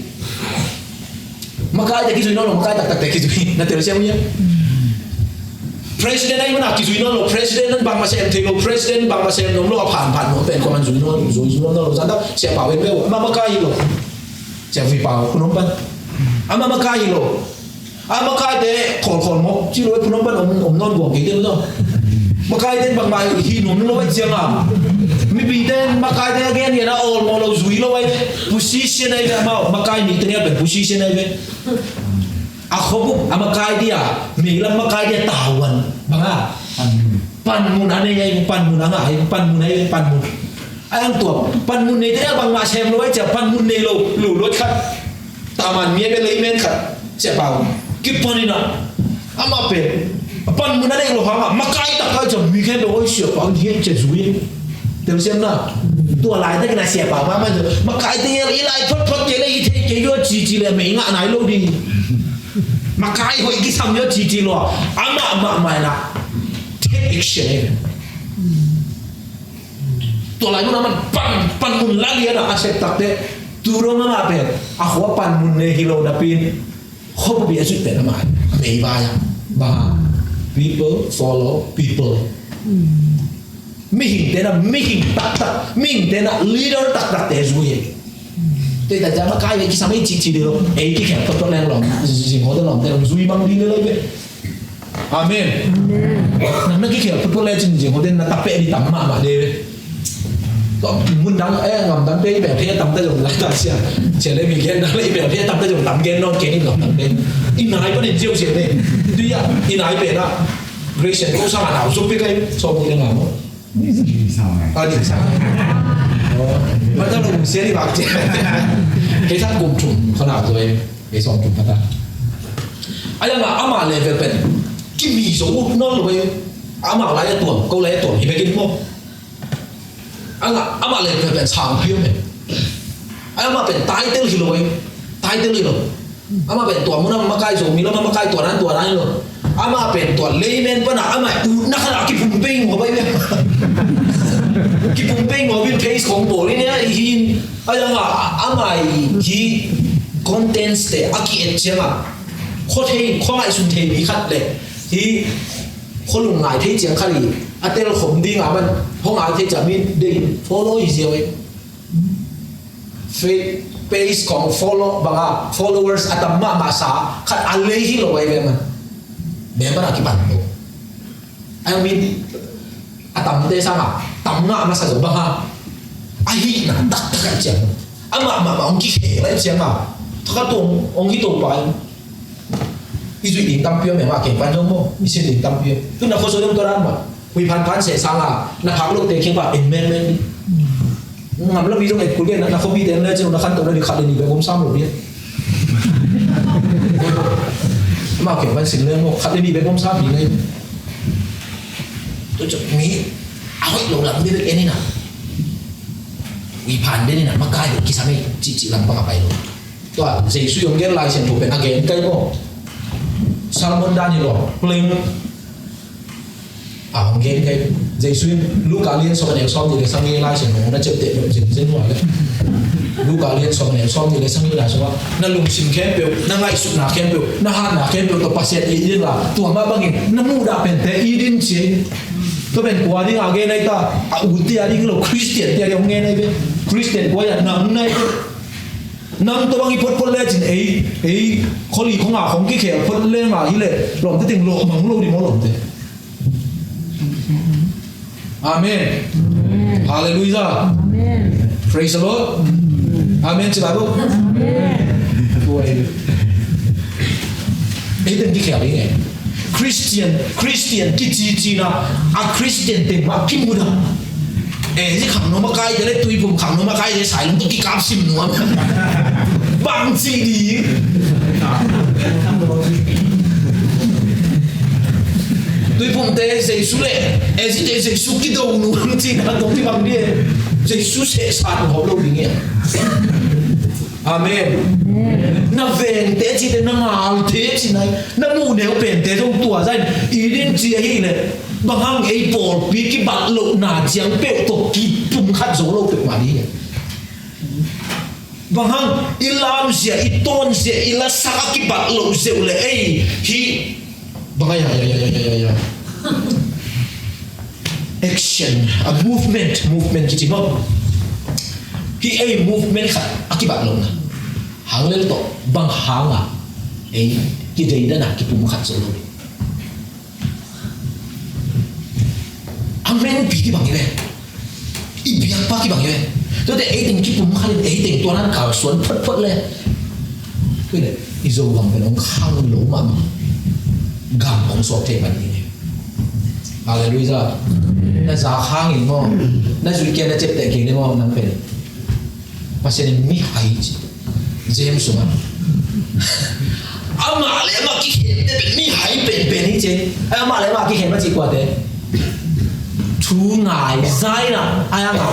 no makai tak de kizui na tel sia punya President ay mana kizui no president nan bang masem thelo president bang masem no lo phan no pen ko man zui no zanda sia pa wen be ma makai lo sia vi pa phnom penh ama makai lo ama kai de khol mo chi lo phnom penh non buang ki de no makai de bang mai hi no lo ba chiang mi bi den makai de again ya na all mo lo zui lo ai position ai ma makai ni tenia ben position ai be aku amakai dia milam makai dia tawan banga panmun ane yang panmun anga panmun ai panmun ayang tua panmun ni dia bang ma sem lo ai cha panmun ni lo khat taman mie be lei men khat cha pau kiponina ama pe panmun ane lo hanga makai ta ka cha mi khen lo sia pau dia cha zui tem xem na tua lại tới cái này xẻ bảo mà makai dia ilai phot je le ite je yo chi le me nga nai lo di makai hoi ki sam yo chi lo ama mai na take action to lai mun man pan mun la dia na accept tak te turo ma pe a ho pan mun ne hilo da pin ho bi asu te na mai me ba ya ba people follow people mi hin te na mi hin tak tak mi te na leader tak tak te zui แต่จะมาใกล้ไปกิสามีจีเดียวไอ้ที่แข็งตัวแรงหลอมสิ่งของตัวหลอมแต่ลุยบางดีเลยเว้ยอาเมนนั่นกี่แข็งตัวแรงจริงๆของเด่นนั่นตับเป๊ะดีต่ำมากมาเลยก็มุนดังงำดังเป๊ะแบบที่ต่ำได้จงหลายตัวเสียเลยมีเกณฑ์ดังเลยแบบที่ต่ำได้จงต่ำเกณฑ์นอนเกณฑ์นี่หลอมต่ำเกณฑ์อีนายก็เนี่ยเจียวเสียเลยดีอ่ะอีนายเป็นอ่ะเกรเซียนก็สร้างหนาวซุปไปไกลสอบมึงยังไงมั้งนี่สาวมันจะลงเสียที่ปากเจ็บเคยท่านกลุ่มชุมขนาดตัวเองไอ้สองชุมพัฒนาไอ้ยังไงอามาเลยเป็นกินมีสูงนั่นเลยอามาไล่ตัวก็ไล่ตัวที่ไปกินพวกไอ้ยังอามาเลยเป็นช่างเพี้ยนเลยไอ้ยังมาเป็นตายเต้นหิโลยตายเต้นหิโลอามาเป็นตัวมันมาใกล้สูงมีแล้วมาใกล้ตัวนั้นเลยอามาเป็นตัวเลเมนปะนะอามาดูนักขนาดกินปุ่มปิ้งหัวไปเนี่ยกินปุ่มปิ้งหัวเป็นเพสของโบนี่เนี่ยฮินอะไรอย่างอามาฮีคอนเทนต์เตะอากิเอเจมาโคตรเท่ข้อไอ้สุนเทมีขัดเลยที่คนลงไหนที่เจียงขัดอีอาเตลขมดีงามันห้องไหนที่จะมีได้ follow อีเสียไว้เพจของ follow บางอ่ะ followers อัตมาสาขัดอะไรที่เราไว้แบบมันmemang akibat itu. Ayo min, atam deh sama, tamna masa coba ha, ahi na tak aja. Ama ong kike lah siapa, tak tu ong itu apa? Isu ini tampil memang akan panjang mo, isu ini tampil. Tu nak kau suruh orang apa? Wipan saya sangat, nak hak lu teki apa? Enmen. Ngambil video kayak kuliah, nak kau video ni je, nak kan tu nak dikali ni, begom sama dia. Mà kiểu văn sinh lên một khát đi bên công sát gì ngay tôi chụp nghĩ áo ấy lồng lắm biết cái này nào vì phản đây này mà cài được cái sao này chị làm bằng cái luôn tôi à dễ suy nghĩ lại xem thuộc về again cái bộ Salmon Daniel playing không nghe cái dễ suy Luca liên sau này xong thì để sang nghe lại xem nó chụp tệ được diễn ngoài đấy Luca liên sau này xong thì để sang nghe lại xem nó lùng xin kém biểu nó ngay sụt nà kém biểu nó hát nà kém biểu tập pasien ý điên là tua mà bằng nó mua đạp bền thế ý điên chế có bền quá đi again này ta ủ tia đi cái Christian tia đi ông nghe này biết Christian quá là nằm này nằm tôi bằng phật phật lên chính ấy khó lì không à không cái khéo phật lên mà ý lệ lòng tới tình lộ mắng lâu đi máu lòng thế Amen. Hallelujah. Amen. Praise the Lord. Amen. Chị bà đâu? Amen. Ấy tên cái khéo ấy nghe. Christian cái gì nào? Christian tên mà kim bùa. Ê, cái khẳng nó mà cái đấy tùy vùng khẳng nó mà cái đấy xài lắm tôi cái cáp sim nữa. Bằng gì đi? Tôi phong tế dây sú lệ, em sẽ dây sú cái đầu nó không chỉ là tổng thì bằng đi, dây sú sẽ sát của họ đâu đi nghe. Amen. Nó về tế chỉ để nó ngào thế chỉ này, nó mù nếu bền tế trong tủa danh, ý đến chia hi này, bằng hàng ấy bỏ bí cái bạc lộ nà chiang bẹo tổ kịp bùng khát dấu lâu được mà đi. Bằng hàng ý làm gì, ý tôn gì, ý là sao cái bạc lộ dẻo lệ ấy, hi Baka ya. Action, a movement kita mo. Hi a movement akibat long na. Hang lel to bang hanga. Kita ida na kipumukat solo. Amen piki bang ibe. Ibiang pa ki bang ibe. To de ting kipumukat ting tuanan kau suan phot le. Kuile izo bang belong hang lo ma. Gam ông sọt thế bạn đi, Hallelujah. Nó giá khang in mo, nó duy kia nó chết tệ kia đấy mo nắm về, pasien mi hay, James mà, ama lấy mà cái hiện đấy mi hay bền như thế, ama lấy mà cái hiện mà chỉ qua thế, chú ngài dai na, ai ăn nào,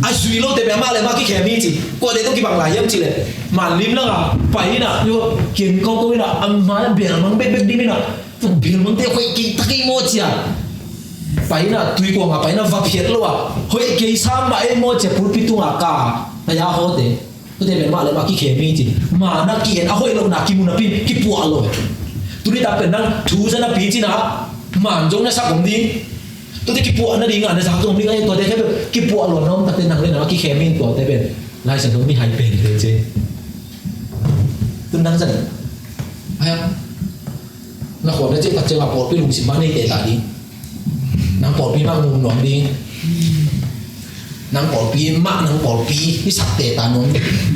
ai suy lâu thế bé ama lấy mà cái hiện mi chỉ, qua thế tôi cái bằng lại em chỉ này, mà lim nó à, phải na, nhưng kiến câu tôi là âm má biển mang bết đi na. Bilang mungkin kau kita kau moja, pakai na tui kau ngapa, pakai na vapiet lo ah, kau kau sama moja pulpitung akar, naya hote, tu deh memang lema kiki kemi je, mana kian, aku elok nak kimu napi kipuak lo, tu ni tak pernah tu sana biji na, manjong na sakong ding, tu deh kipuak na ding, ada sakong ding, tu deh kipuak lo, nom tak pernah le nama kiki kemi tu, tapi lai sen mi hai pen de je tun nang zan ai na ko de je pa je la por pi lung si ma nei te la di nang por pi ma ngung nom di nang por pi ma nang por piที่สักเตตานน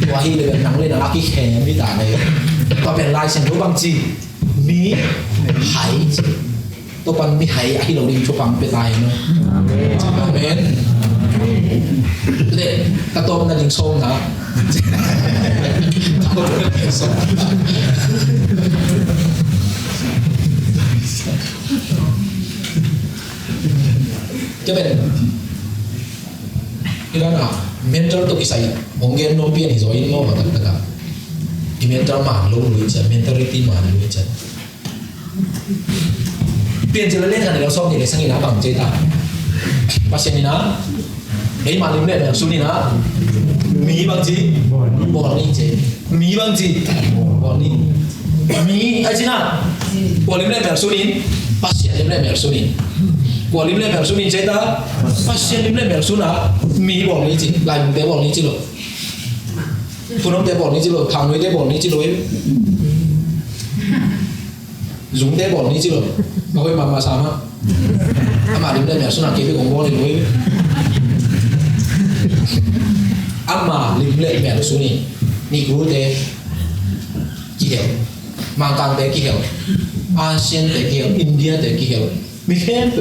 ตัวhi le nang le na ki khe mi ta ne to pen lai sen do bang ji mi hai to pan mi hai a hi lo ding chu pang pe tai no amen le ta to na ding song na cho nên cái đó là mental tôi cái sai ông game nó biến thì rồi nó mà tất cả cái mental mà lâu rồi chứ mentality mà rồi chứ biến chỉ là lên cái đó xong thì cái sang nó bằng chế ta bác sĩ nó đấy mà lên là số này nó mì bằng gì bỏ đi chế mì bằng gì bỏ đi mì ai chứ nào bỏ lên là số này bác sĩ lên là số này bỏ lim lên mèo xuống đi chế ta phát hiện lim lên mèo xuống nào mì bỏ đi chứ lại một té bỏ đi chứ rồi phụ nữ té bỏ đi chứ rồi thằng người té bỏ đi chứ rồi dùng té bỏ đi chứ rồi mà quay mà sao mà lim lên mèo xuống nào kia phải còn bỏ đi rồi mà lim lên mèo xuống đi ni cú té kí hiệu mang càng té kí hiệu ASEAN té kí hiệu India té kí hiệu mi khen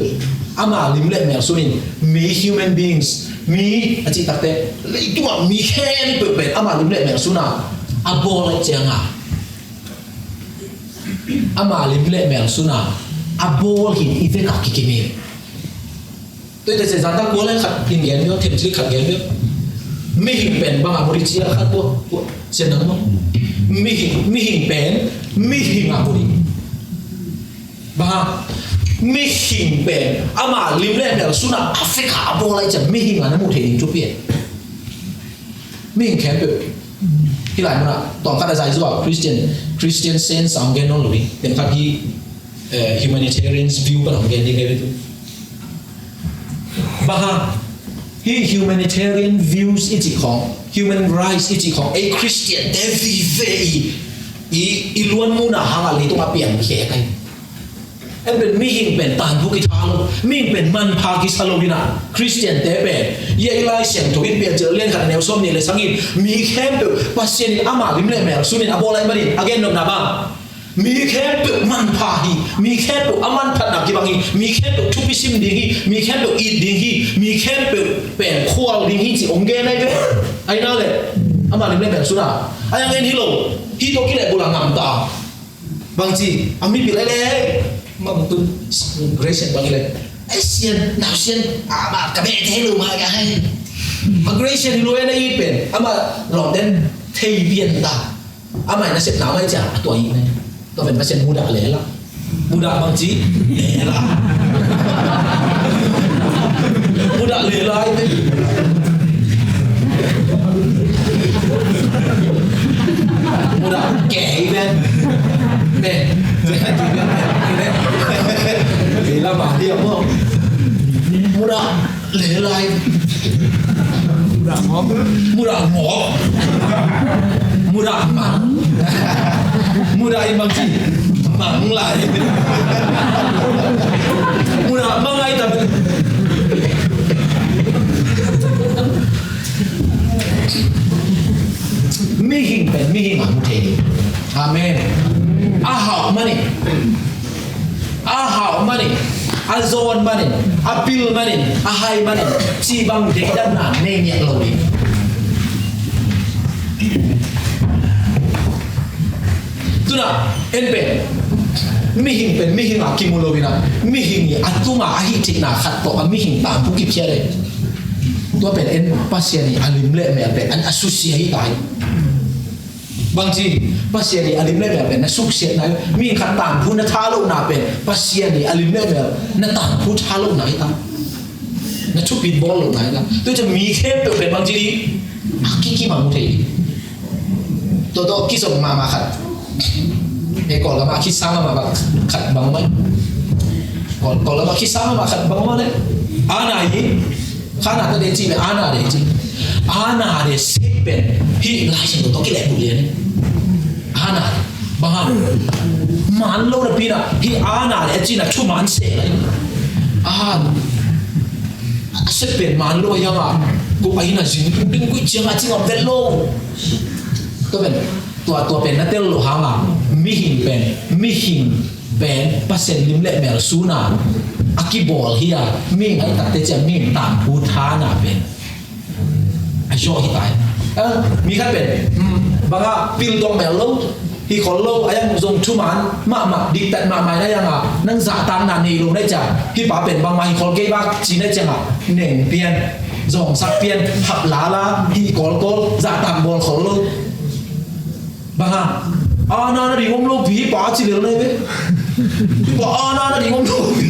ama lim le mèo sunin mi human beings mi achi takte itu mi khen pe pe ama lim le mèo suna abol changa ama lim le mèo suna abol hin ife ka kikimi tôiจะสั่งตั้งตัวเลยขัดกินเงี้ยเนาะเทมชิขัดเงี้ยเนาะไม่หิงเป็นบางอาบุริจีละขัดตัวเช่นนั้นมั้งไม่หิงเป็นไม่หิงอาบุริบ้าไม่หิงเป็นอามาลิมเล่เดี๋ยวสุนัขแอฟริกาโบอะไรจะไม่หิงอะไรมุเทนิงจุเปียไม่หิงแค่เปิดที่หลายมันอะตอนข้าราชการที่ว่าคริสเตียนเซนส์สามแกนนั่นหรือเป็นข้าที่humanitarian view เป็นของแกนี่ไงไปดูบ้าที่ humanitarian views อีกของ human rights อีกของไอ้คริสเตียนเดวิเวอีล้วนมูน่าหางอะไรต้องมาเปลี่ยนแค่กันเอ็นเป็นมิหิงเป็นตานผู้กิทาลมิหิงเป็นมันพากิสาโลวินาคริสเตียนเตเปเย่ไล่เสียงถูกอินเปลี่ยนเจอเล่นขันแนวส้มนี่เลยสังอินมีแค่เปิดปัสเซียนอามาลิมเล่แมวสุนินอาโบไลมาดิอาเกนนกนาบ้ามีแค่เปิดมันพาฮีมีแค่เปิดอามันพัดนักกิบังฮีมีแค่เปิดทุบิซิมดิ่งฮีมีแค่เปิดอีดดิ่งฮีมีแค่เปิดเป็นขั้วดิ่งฮีสิองเกนได้ด้วยไอ้นั่นเลยอามาลิมเล่แมวสุนาไอ้ยังเงินฮิโลฮิโตกิเลบุลังงามตาบางทีอามีปิดเลยmà một tuần Grace bao nhiêu này Asian nào Asian mà cả mẹ thế luôn mà cả hai mà Grace thì luôn đây ít biển mà lọt đến thay biên ta mà nó sẽ nào mấy chả tuổi này tôi phải xem mua đạ lẻ lắm mua đạ bằng chí lẻ là mua đạ lẻ lại đấy mua đạ kẻ bên nè vì là bảo hiểm không mua đạn lấy lại mua đạn ngõ mua đạn mắng mua đạn bằng gì mắng lại mua đạn bằng ai tập mi hình mắng thế amen a hảo money a hảo money a zone money a bill money a high money chi bằng để đâm nản nên nhẹ lâu đi tu na en pe mi hình a kimulo bina mi hình a tu ma a hi tik na khat to a mi hình ta bu ki pia de tu pe en pasien ni alim le me pe an associate taiบางทีภาษาเนี่ยอลิมเล่แบบเป็นนักสุขเสียนะมีขันต่างผู้นักท้าโลกนาเป็นภาษาเนี่ยอลิมเล่แบบนักต่างผู้ท้าโลกไหนตั้งนักชุบปีบอลโลกไหนตั้งตัวจะมีแค่เป็นบางทีกี่มามุทัยตัวกี่ส่งมาขัดไอ้ก่อนแล้วมาคิดซ้ำมาขัดบางไหมก่อนแล้วมาคิดซ้ำมาขัดบางไหมเนี่ยอาณายี่ข้านาตัวเดจิเป็นอาณาเดจิอาณาเดเซ เป็นฮิลายเชนตัวกี่แหล่บุเรียนอาณาบางมันโลดปีน่ะฮิอาณาเนี่ยจีน่ะชุ่มมันเสียเลยเสพเป็นมันโลยังอ่ะกูไอ้น่ะจิงดึงกูเจียงอ่ะจิงอ่ะเวลโลก็เป็นตัวเป็นนั่นเตลโลหางอ่ะมีหินเป็นเปอร์เซ็นต์ลิมเล่เมลซูน่ะอากิบอลเฮียมีไอ้ตัดเตจะมีตามพูดาน่ะเป็นไอ้โชว์ที่ตายมีแค่เป็นบางอ่ะปิลตรงเมลโลที่คนโลไอ้ยังทรงชุ่มมันมาดิแต่มาไม่ได้ยังอ่ะนั่งจ่าตามนานีลงได้จ้ะที่ป๋าเป็นบางมาที่คนเก็บบ้างจีนได้จังอ่ะหนึ่งเปลี่ยนสองสักเปลี่ยนหับลาที่กอลจ่าตามบอลคนโลบางอ่ะนาดีงมโลผีป๋าจีเหลือเลยเว้ยที่บอกนาดีงมโลผี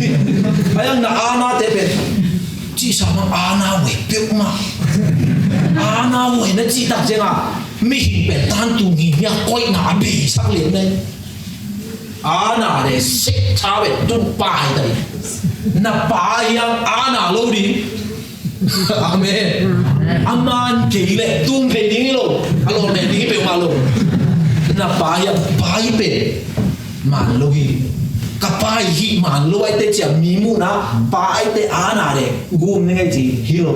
ไอ้ยังน่ะนาเตเป็นจีสามนาเวเปียกมานาเวนั่นจีตักจังอ่ะไม่เห็นเป็นตานตุงีเนี่ยก้อยหนาบีสักเหรียญเลยนาเดสิชาเวตุนปายเลยน่ะปายยังนาโลดีอาเมนอามันเกี่ยเลยตุ้มเป็นนี้โลอารมณ์เป็นนี้เป็นมาโลน่ะปายยังปายเป็นมันโลฮีกับปายฮีมันโลไอเตจะมีมูนะปายเตนาเดกูไม่ไงจีฮีโร่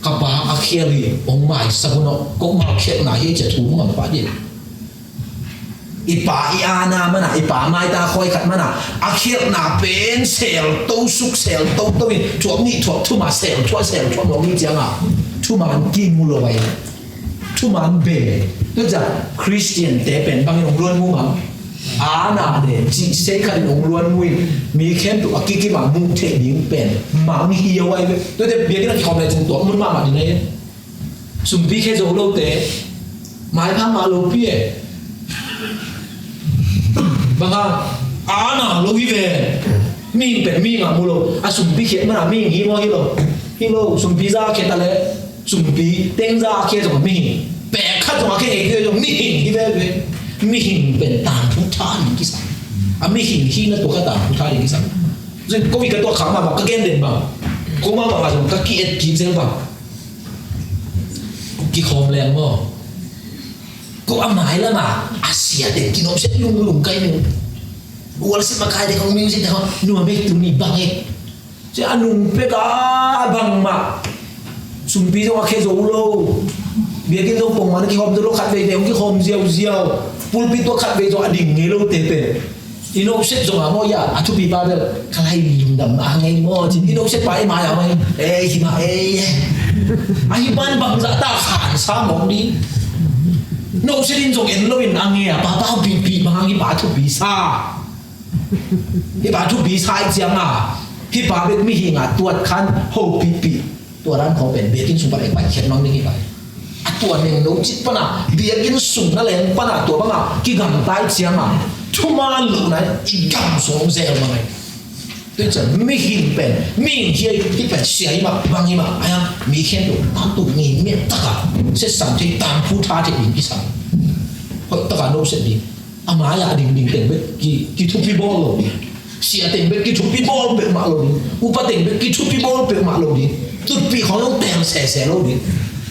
กับปาอาเคียรีองไม้สักคนก็มาเขียนหน้าเหี้ยจะถูกมันปะเดี๋ยวอีป่าอีอานามันน่ะอีป่าไม้ตาคอยขัดมันน่ะอาเคียหน้าเป็นเซลตู้สุกเซลตู้มีถั่วนี่ถั่วทุ่มมาเซลถั่วมองนี่จังอ่ะทุ่มมันกินมูลไว้ทุ่มมันเบะก็จะคริสเตียนแต่เป็นบางอย่างล้วนมูมั้งนาเดจีเซคันองล้วนมุยมีแค่ตัวกิกิมามุเทดิงเป็นมังเฮียไว้ด้วยแต่เบียร์ที่เราคอมเลยจริงตัวมันมาดีเลยสุนพี่แค่โจโลเตไม้พังมาโลพี่บางครั้งนาโลวิเวมีเป็นมีงามุโลสุนพี่เขียนมันมีฮิโลสุนพี่ซ่าเขียนอะไรสุนพี่เต็งซ่าเขียนตรงมีแปะขั้นตรงเขียนเองตรงมีฮิเวมีหินเป็นตามพุทธานิกิสังมีหินที่นั่นตัวก็ตามพุทธานิกิสังซึ่งก็มีกระตัวขังมาบอกก็เกณฑ์เด่นบ้างก็มาบอกว่าก็กี่กี่เซลบ้างกี่คอมแรงมั้งก็อาหมายแล้วมาอาเซียเด่นกี่น้องเซ็ตลุงไกลหนึ่งวัวสิมาใครเด็กของมิวสิกเขาหนูไม่ตุนีบ้างเองจะอนุเปก้าบ้างมาสุนปีต้องมาแค่โซโล่เบียร์กินต้องปงมันกี่คอมจะลูกขัดไปเดี๋ยวกี่คอมเจียวปุลปิตัวขัดไปตัวอดิ่งเงี้ยลูกเตะอินโนเซตจงหาโมยาอัตุปีบาเดลใครลืมดำอ่างไงโมจิอินโนเซตไปมาอย่างไรที่มาไอ้บ้านบางจะตาขาดซ้ำมองดีโนเซตินจงเอ็นโลอินอ่างเงี้ยป้าปีบางที่ป้าทุปีซ่าที่ป้าทุปีซ่าอีกจังอ่ะที่ป้าเป็นมิหิงอ่ะตัวคันโฮปีตัวนั้นเขาเป็นเบียร์กินสุปอะไรไปเขียนน้องนี่ไปตัวหนึ่งน้องจิตปนะเบียร์กินสุ่มนั่นแหละปนะตัวบ้างอ่ะกี่กำตายเชียงอ่ะทุ่มมาหลุดนะอีกกำสองเซลมาไงด้วยจะไม่หินเป็นไม่เฮียที่เป็นเสียมาบางยี่มาไอ้ยังมีแค่ตัวตามตัวเงี้ยเมียตะกะเสร็จสั่งที่ตามผู้ท้าที่ดิ่งที่สั่งเพราะตะกะโน้ตเสร็จดีอามาอยากดิ่งเต็มไปกี่ทุบปีบอลเลยเสียเต็มไปกี่ทุบปีบอลเปิดมาเลยอุปเต็มไปกี่ทุบปีบอลเปิดมาเลยตุดปีของน้องแต่งแสเลย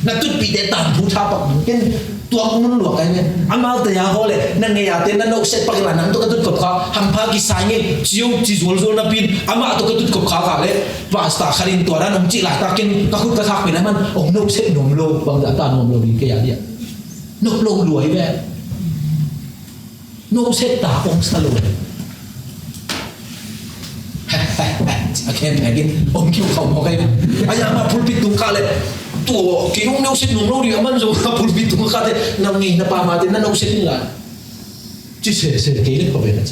นั่นตุดปีแต่ตามผู้ท้าปักเห็นตัวมันหลวกไงเนี่ยอามาแต่ยาเขาเลยนั่นไงยาเต้นนั่นเราเสร็จปักหลังนั้นตัวกระตุ้นกบเขาหันพากิสายเงี้ยจิวจิโซลนับปีนอามาตัวกระตุ้นกบเขาเลยว่าสตาร์คารินตัวนั้นน้องจีหลายตากินกระคุกกระทักไปนั้นมันโอ้นกเสร็จนมโลบางอย่างตานมโลดีแกอย่างเดียวนกโลรวยแบบนกเสร็จตาองสโลโอเคไหนกินอมคิวเขาโอเคอายังมาพูดปิดตุ้งกาเลยตัวกี่ห้องนกเสร็จหนุ่มเราดีมันจะมาพูดปิดตุ้งกาเลยนั่งงี้นับปามาเต้นนั่นนกเสร็จนี่แหละจีเสร็จเกลี่ยเขาเป็นอะไร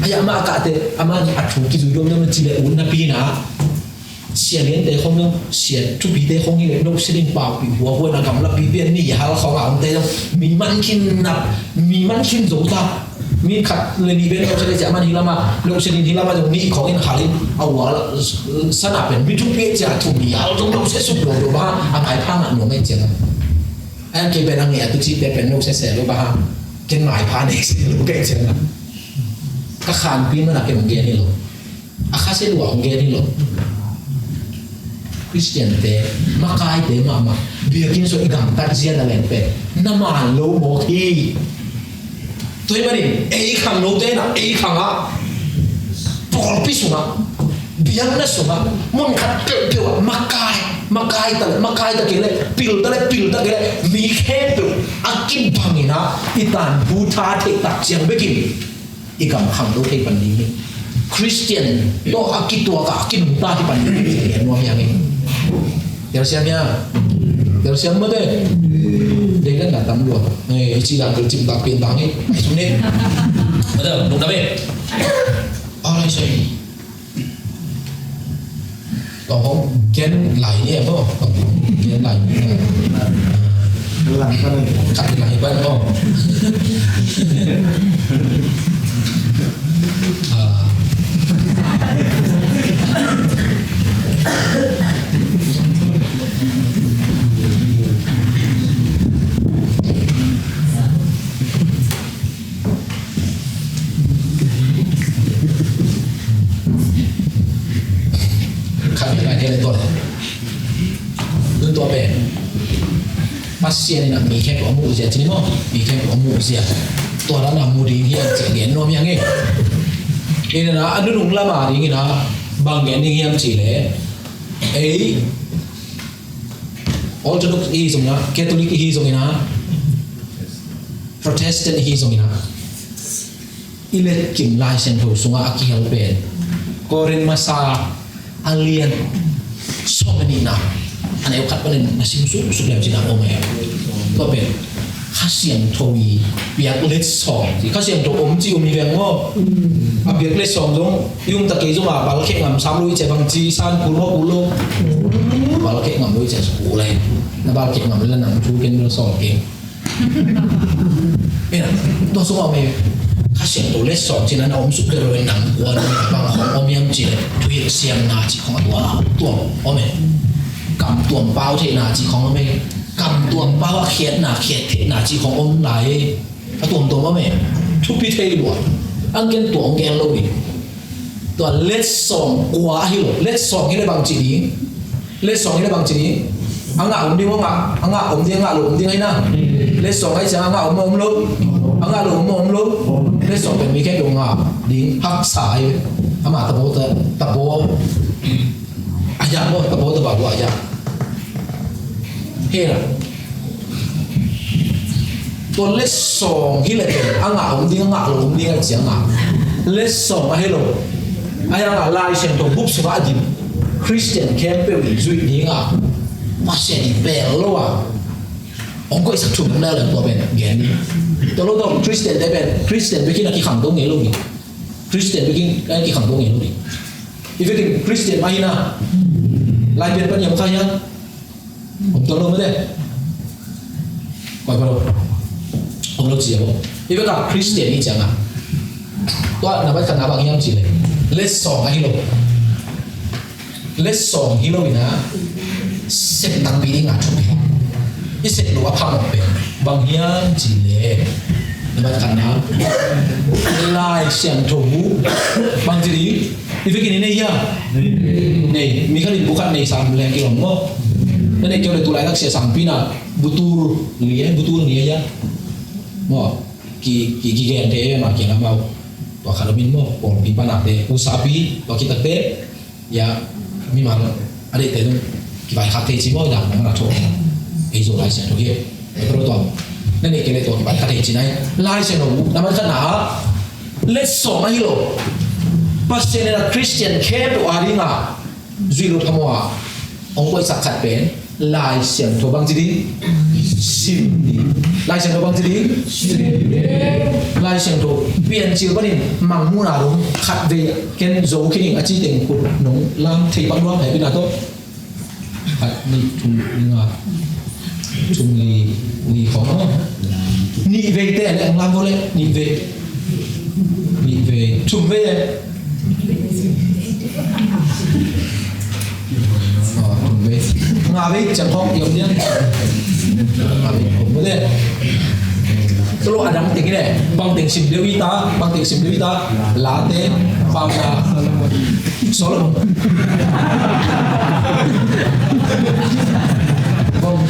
อายังมาอากาศเตะอามันอัดถูกกิจวัตรมันจีเลยอุ่นนับปีนะเสียเลี้ยงเตะห้องนึงเสียทุกปีเตะห้องนี้นกเสร็จป่าวปีหัวหัวนักกำลังปีเบี้ยนี่ฮะเขาเอาเตะมีมันขินนับมีมันขินโจตามีขัดเลยนี่เป็นเราจะได้จะมันฮิลามาเราจะได้ฮิลามาตรงนี้ของอินฮาริเอาหัวสนับเป็นมิทุกปีจะถูกมีเอาตรงเราเสียสุดโดดบ้าอาหายผ้าหนักหนูไม่เจ็บไอ้เก็บเป็นอะไรตุจิเป็นนกเสียหรือบ้าเก็บหมายผ้าเด็กเสียหรือเก่งเสียนะก็ขานปีมันหนักเก็บของเกนี่หรออาคาเสียหลวงของเกนี่หรอ Christian te makai te mama biakin so igam tat zian alen pe naman lo mo thi tôi mà đi ấy khang nô thế nào ấy khang á bỏ pi xuống á biang na xuống á mong khát kêu makai ta cái này pil ta cái này mi khe tu akin bangin á itan buta thế tak siang bekin igam khang nô thế pan đi Christian to akitua ka akin buta thế pan đi cái nuam yang ini Terus siang mana? Dia kan datang dua. Isi dah kerja tak pintang ni. Sini. Betul, dong tapi. Alai saya. Kau kian lain ni apa? Kian lain. Lain kan? Kat lain ban kau. Pasien nak mikir kamu usia cini mo, mikir kamu usia. Tuan nak mudi dia jadi nom yang ni. Ini na anu nung lama ini na bang ni yang cile. Orthodox hisong na, Catholic hisong na, Protestant hisong na. Ilet kim lai sen tu sunga akihal pen. Korin masa alien so many na. Aneh ukat panen masih musuh lewat cina om ya. Tapi kasihan towi biar let song. Kasihan to om ji om yang ngo. Biar let song dong. Yung tak keju mah bal kek ngam samlu ice bang ji san pulo. Bal kek ngam ice sepulai. Na bal kek ngam lan nang chu ken lo song ken. Ya, to semua me. Kasihan to let song cina om suka roen nang wan bang om yang ji tuir siang na ji kong tua tuang om cầm tuồng bao thế nào chỉ không mày cầm tuồng bao khiết nào thế nào chỉ không ôm lại tuồng bao mày chụp bị thấy luôn anh cái tuồng cái lâu đi tuồng let song quá hiểu let song cái này bằng chỉ đi let song cái này bằng chỉ đi anh ngã ôm đi không ngã anh ngã ôm đi ôm đi hay na let song hay chẳng anh ngã ôm luôn anh ngã ôm luôn let songเป็นมีแค่ดวงอ่ะđi hắc sải anh mà tập bố aja mo tabo to bago aja hera to lesson hile anga om ding chianga lesson a hello aya nga lai sen to bup sa adin Christian camp pe zui ni nga pasien di bello a ông có sắc chụp na là to ben gen ni to lo to Christian de ben Christian be ki khang dong nge lo ni Christian be ki khang dong nge lo ni if you Christian mahina lai biên ban nhầm khai nhá ông tôi đâu mới đây quay vào đâu ông đâu chỉ đâu vì vậy cả Christian đi chẳng à tôi là bắt khăn áo bằng nhầm chỉ này let's song hay đâu let's song hi đâu na set tăng bị ngã chụp cái cái set lúa phăng một bên bằng nhầm chỉ này là bắt khăn áo lai xiang thổ bằng gì đi vì vậy cái này ya nih, misalnya bukan nih sambil yang kilo mo, nanti kalau itu layak saya sampina butur nih ya, mo ki gen deh mak yang mau, to kalau min mo, pon pipa nak deh, usapi, to kita deh, ya, memang ada itu, kita hati sih mo dah, mana tu, itu lah sih, tu ya, terus tu, nanti kalau itu kita hati sih nai, lah sih no, nama kan nah, let's so mah lo. Pasien na Christian camp to aringa zuilo thamwa ong koi sakhat pen lai siang to bang jidi sim lai siang to bang jidi lai siang to pian chiu banin mang mu na rum khat ve ken zo king achi teng put nong lam thei bang ro hai pina to khat ni chung nga chung li khong ni ve te ang lam vole ni ve chung ve ngà với chẳng không nhiều nhá ngà với không có đấy solo adam ting ne bang ting sim dewita late bang na Solomon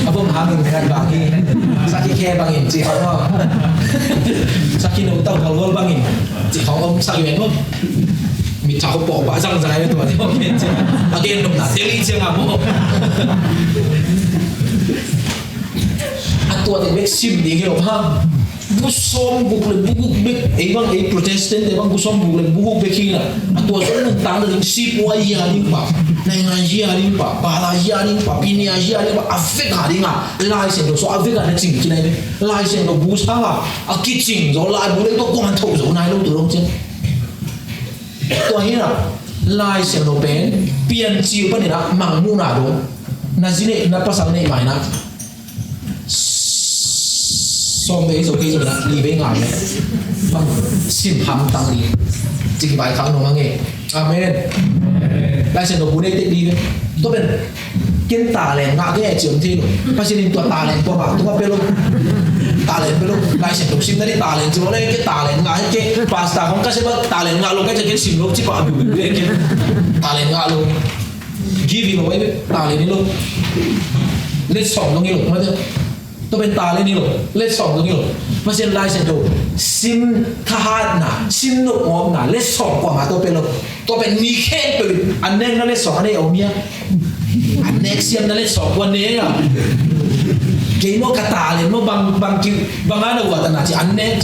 abong hangin dengan bagi sakit khe bangin chỉ không sakit nấu tàu hầu bangin chỉ không ông sakit bên không mình chào bỏ bả răng dài với tuổi thì không biết chứ again nông nát teli chưa ngắm không tua thì biết sim đi hiểu không bút xôm bút lên bút biết ấy bang ấy protestant ấy bang bút xôm bút lên bút biết khi nào tua số nông tăng được ship qua gì đi bảo này ngay gì đi bảo bà là gì đi bảo pin gì đi bảo Africa đi ngà lai xem đồ số Africa nó chỉnh cái này đấy lai xem đồ bút sao à cái chỉnh rồi lai bút lên tôi quan thầu rồi này đâu được không chứ tua hi nào lai xem đồ bén pian chiu bên này là mang mu nào đúng na gì này na pasal này mày na xong về rồi kia rồi là đi về ngài bằng xin hàm tăng đi chỉ bài kháng nó nghe amen lại sẽ nó bún đây đi tôi bên kiến tà lẹn ngã cái này trường thi rồi bác sĩ nên tuột tà lẹn qua bảo tôi qua luôn tà lẹn luôn lại sẽ đục sim đấy tà lẹn chỉ có đây cái tà lẹn ngã cái pasta không có sẽ bắt tà lẹn ngã luôn cái cái sim luôn chỉ bảo bị cái tà lẹn ngã luôn give you away tà lẹn luôn lên sòng nó nghe luôn mà thôi tôi bên ta lên đi rồi lên sòng rồi mà xem lại xem đồ sim tha na sim nụ ngom na lên sòng qua mà tôi bên mi khen từ anh nên nó lên sòng anh ấy ôm nhá anh nên xem nó lên sòng qua nế à cái nó cả ta lên nó bằng kiểu bằng anh đâu vậy ta chỉ anh nên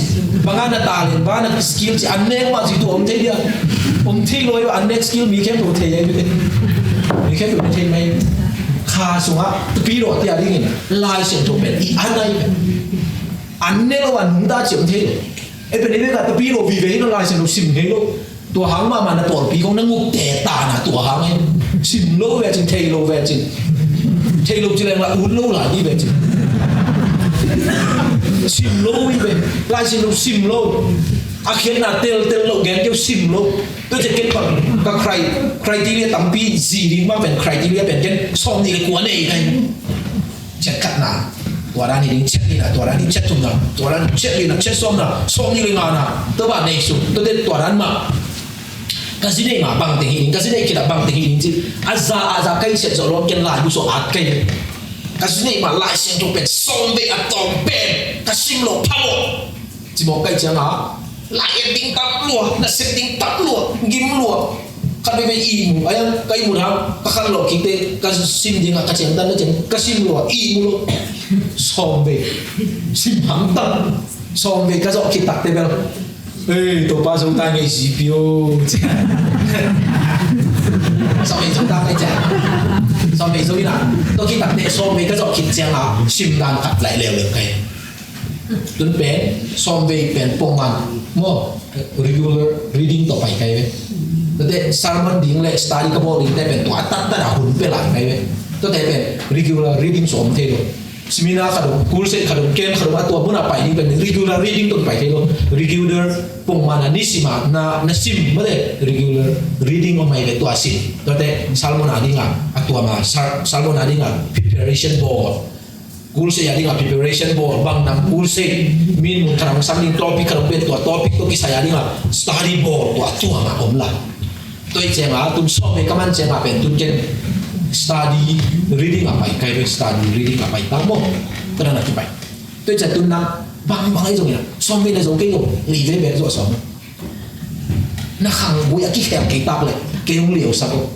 bằng anh ta lên bằng anh skill chỉ anh nên mà chỉ tụi ông thấy đi ông thấy rồi anh nên skill mi khen tụi thầy ấy mi khen tụi thầy mày khá xuống á pi rồi thì đi nghe lai xem cho bên đi anh đây anh nên là anh ta chịu thế ấy bên đây là pi rồi vì vậy nó lai xem nó xỉm thế luôn tua hàng mà nó bỏ pi không nó ngục tè tà nè tua hàng ấy xỉm lâu về chừng thầy lâu về chừng thầy lâu chỉ là uống lâu lại đi về chừng xỉm lâu đi về lai xem nó xỉm lâu akhirnya tel lo gen kêu sim lo tôiจะ get กับใครที่เรียกตั้มปีจีดีมาเป็นใครที่เรียกเป็นกันซ้อมนี่กวนเองไงเช็ดขัดหนาตัวร้านนี้เช็ดนี่นะตัวร้านนี้เช็ดทุ่มนะตัวร้านเช็ดนี่นะเช็ดซ้อมนี่เลยงานนะตัวบ้านในสุดตัวเด็ดตัวร้านมาก็สิได้มาบังติหินก็สิได้คิดบังติหินจีอาซาใกล้เสร็จจะรอกันหลายบุษอาใกล้ก็สิได้มาไล่เสียงจงเป็นซ้อมไปอัดตอมเป็นก็ซิมโลพังจีบอกใกล้เจ้าหน้าlại tiếng tắt lùa là xếp tiếng tắt lùa ghim lùa các bên im ấy cái một hàng các khăn lùa kinh tế các sim gì ngà các chuyện tân nó chuyện các sim lùa im lùa xòm về sim hàng tân xòm về các dọn kia tắt thế nào ê tổ ba chúng ta ngày CPU sao vậy chúng ta cái chả sao vậy sao vậy nào tôi khi tắt thế xòm về các dọn kia chả nào sim đang cắt lại lèo lèo cái tuần bé xòm về bèn pong man mo regular reading to pai kai ve te sermon ding le study ka bo ding te ben to atat ta hun pe lai kai ve to te ben regular reading som the do seminar ka do course ka do ken ka do atwa buna pai ding ben regular reading to pai kai do regular pong mana nisima na sim ma de regular reading o mai ve to asin to te salmon adinga atwa ma salmon adinga preparation board kurse ya dinga preparation board bang nam kurse min mun karang samling topic karang bet to topic to kisah ya dinga study board to tua ma om la toi chenga tum so me kaman chenga pen tun ken study reading apa kai study reading apa tang mo kana na ki pai toi cha tun na bang ai rồi so me na rồi cái rồi li ve be rồi so na khang bu ya ki khem ki tak le ke ung liu sa ko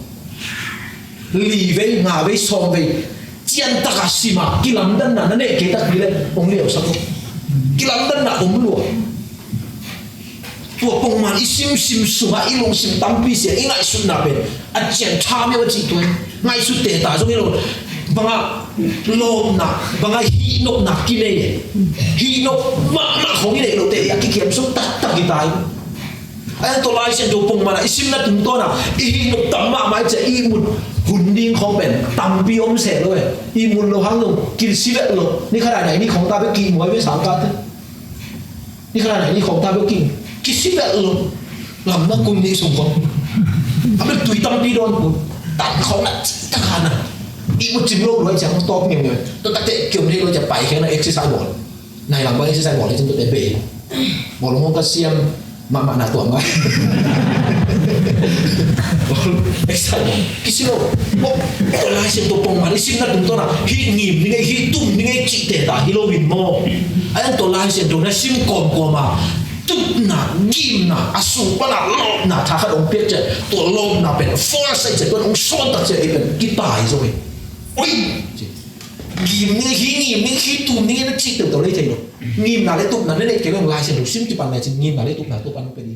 li ve nga ve so ve chian takasima kilam dan na ne kita kile ong liu sa ko kilam dan na lua tua pong man isim suha ilong sim tampi sia ingai sun na be a chian tha me wa chi tu ngai su te ta so ngelo banga lom na banga hi no na kile hi no ma khong ile lo te ya ki kem su ta ki tai ai to lai sen do pong man isim na tum to na hi no tamma mai che i munหุ่นดิ้งของเป็นตำปีอมเสร็จเลยอีมุนโลหังลงกินซีเวตโลนี่ขนาดไหนนี่ของตาไปกินหมวยไปสามกัดนี่ขนาดไหนนี่ของตาไปกินซีเวตโลลำนักกุมนี่สมบูรณ์ทำให้ตุยตำปีโดนกูตัดของน่ะตั้งขนาดอีมุนจิมโลรวยจังตอบเงี้ยตัวตะเตะเกี่ยวนี่เราจะไปแค่นั้นเอ็กซ์ไซส์บอล này làm bao exercise bỏ lên trong tụi để bể bỏ lông cái xiêm mà nà tuồng vậy exercise cái xíu bỏ lại xem tụi bông mà đi xin là tụi tôi là hít nhìm như ngay hít tung như ngay chị tệ ta hilo bình mò anh tụi lại xem tụi nó xin còn qua mà tụt nà nhìm nà asu pa nà lột nà thà khát ông biết chứ tụi lột nà bên force chứ con ông son thật chứ bên cái bài rồi ôi ghim như khi tụm như nó chỉ từ đầu đây thấy rồi ghim là lấy tụm là lấy cái lòng lại xem được sim chụp ảnh này chỉ ghim là lấy tụm là tụm ăn cái gì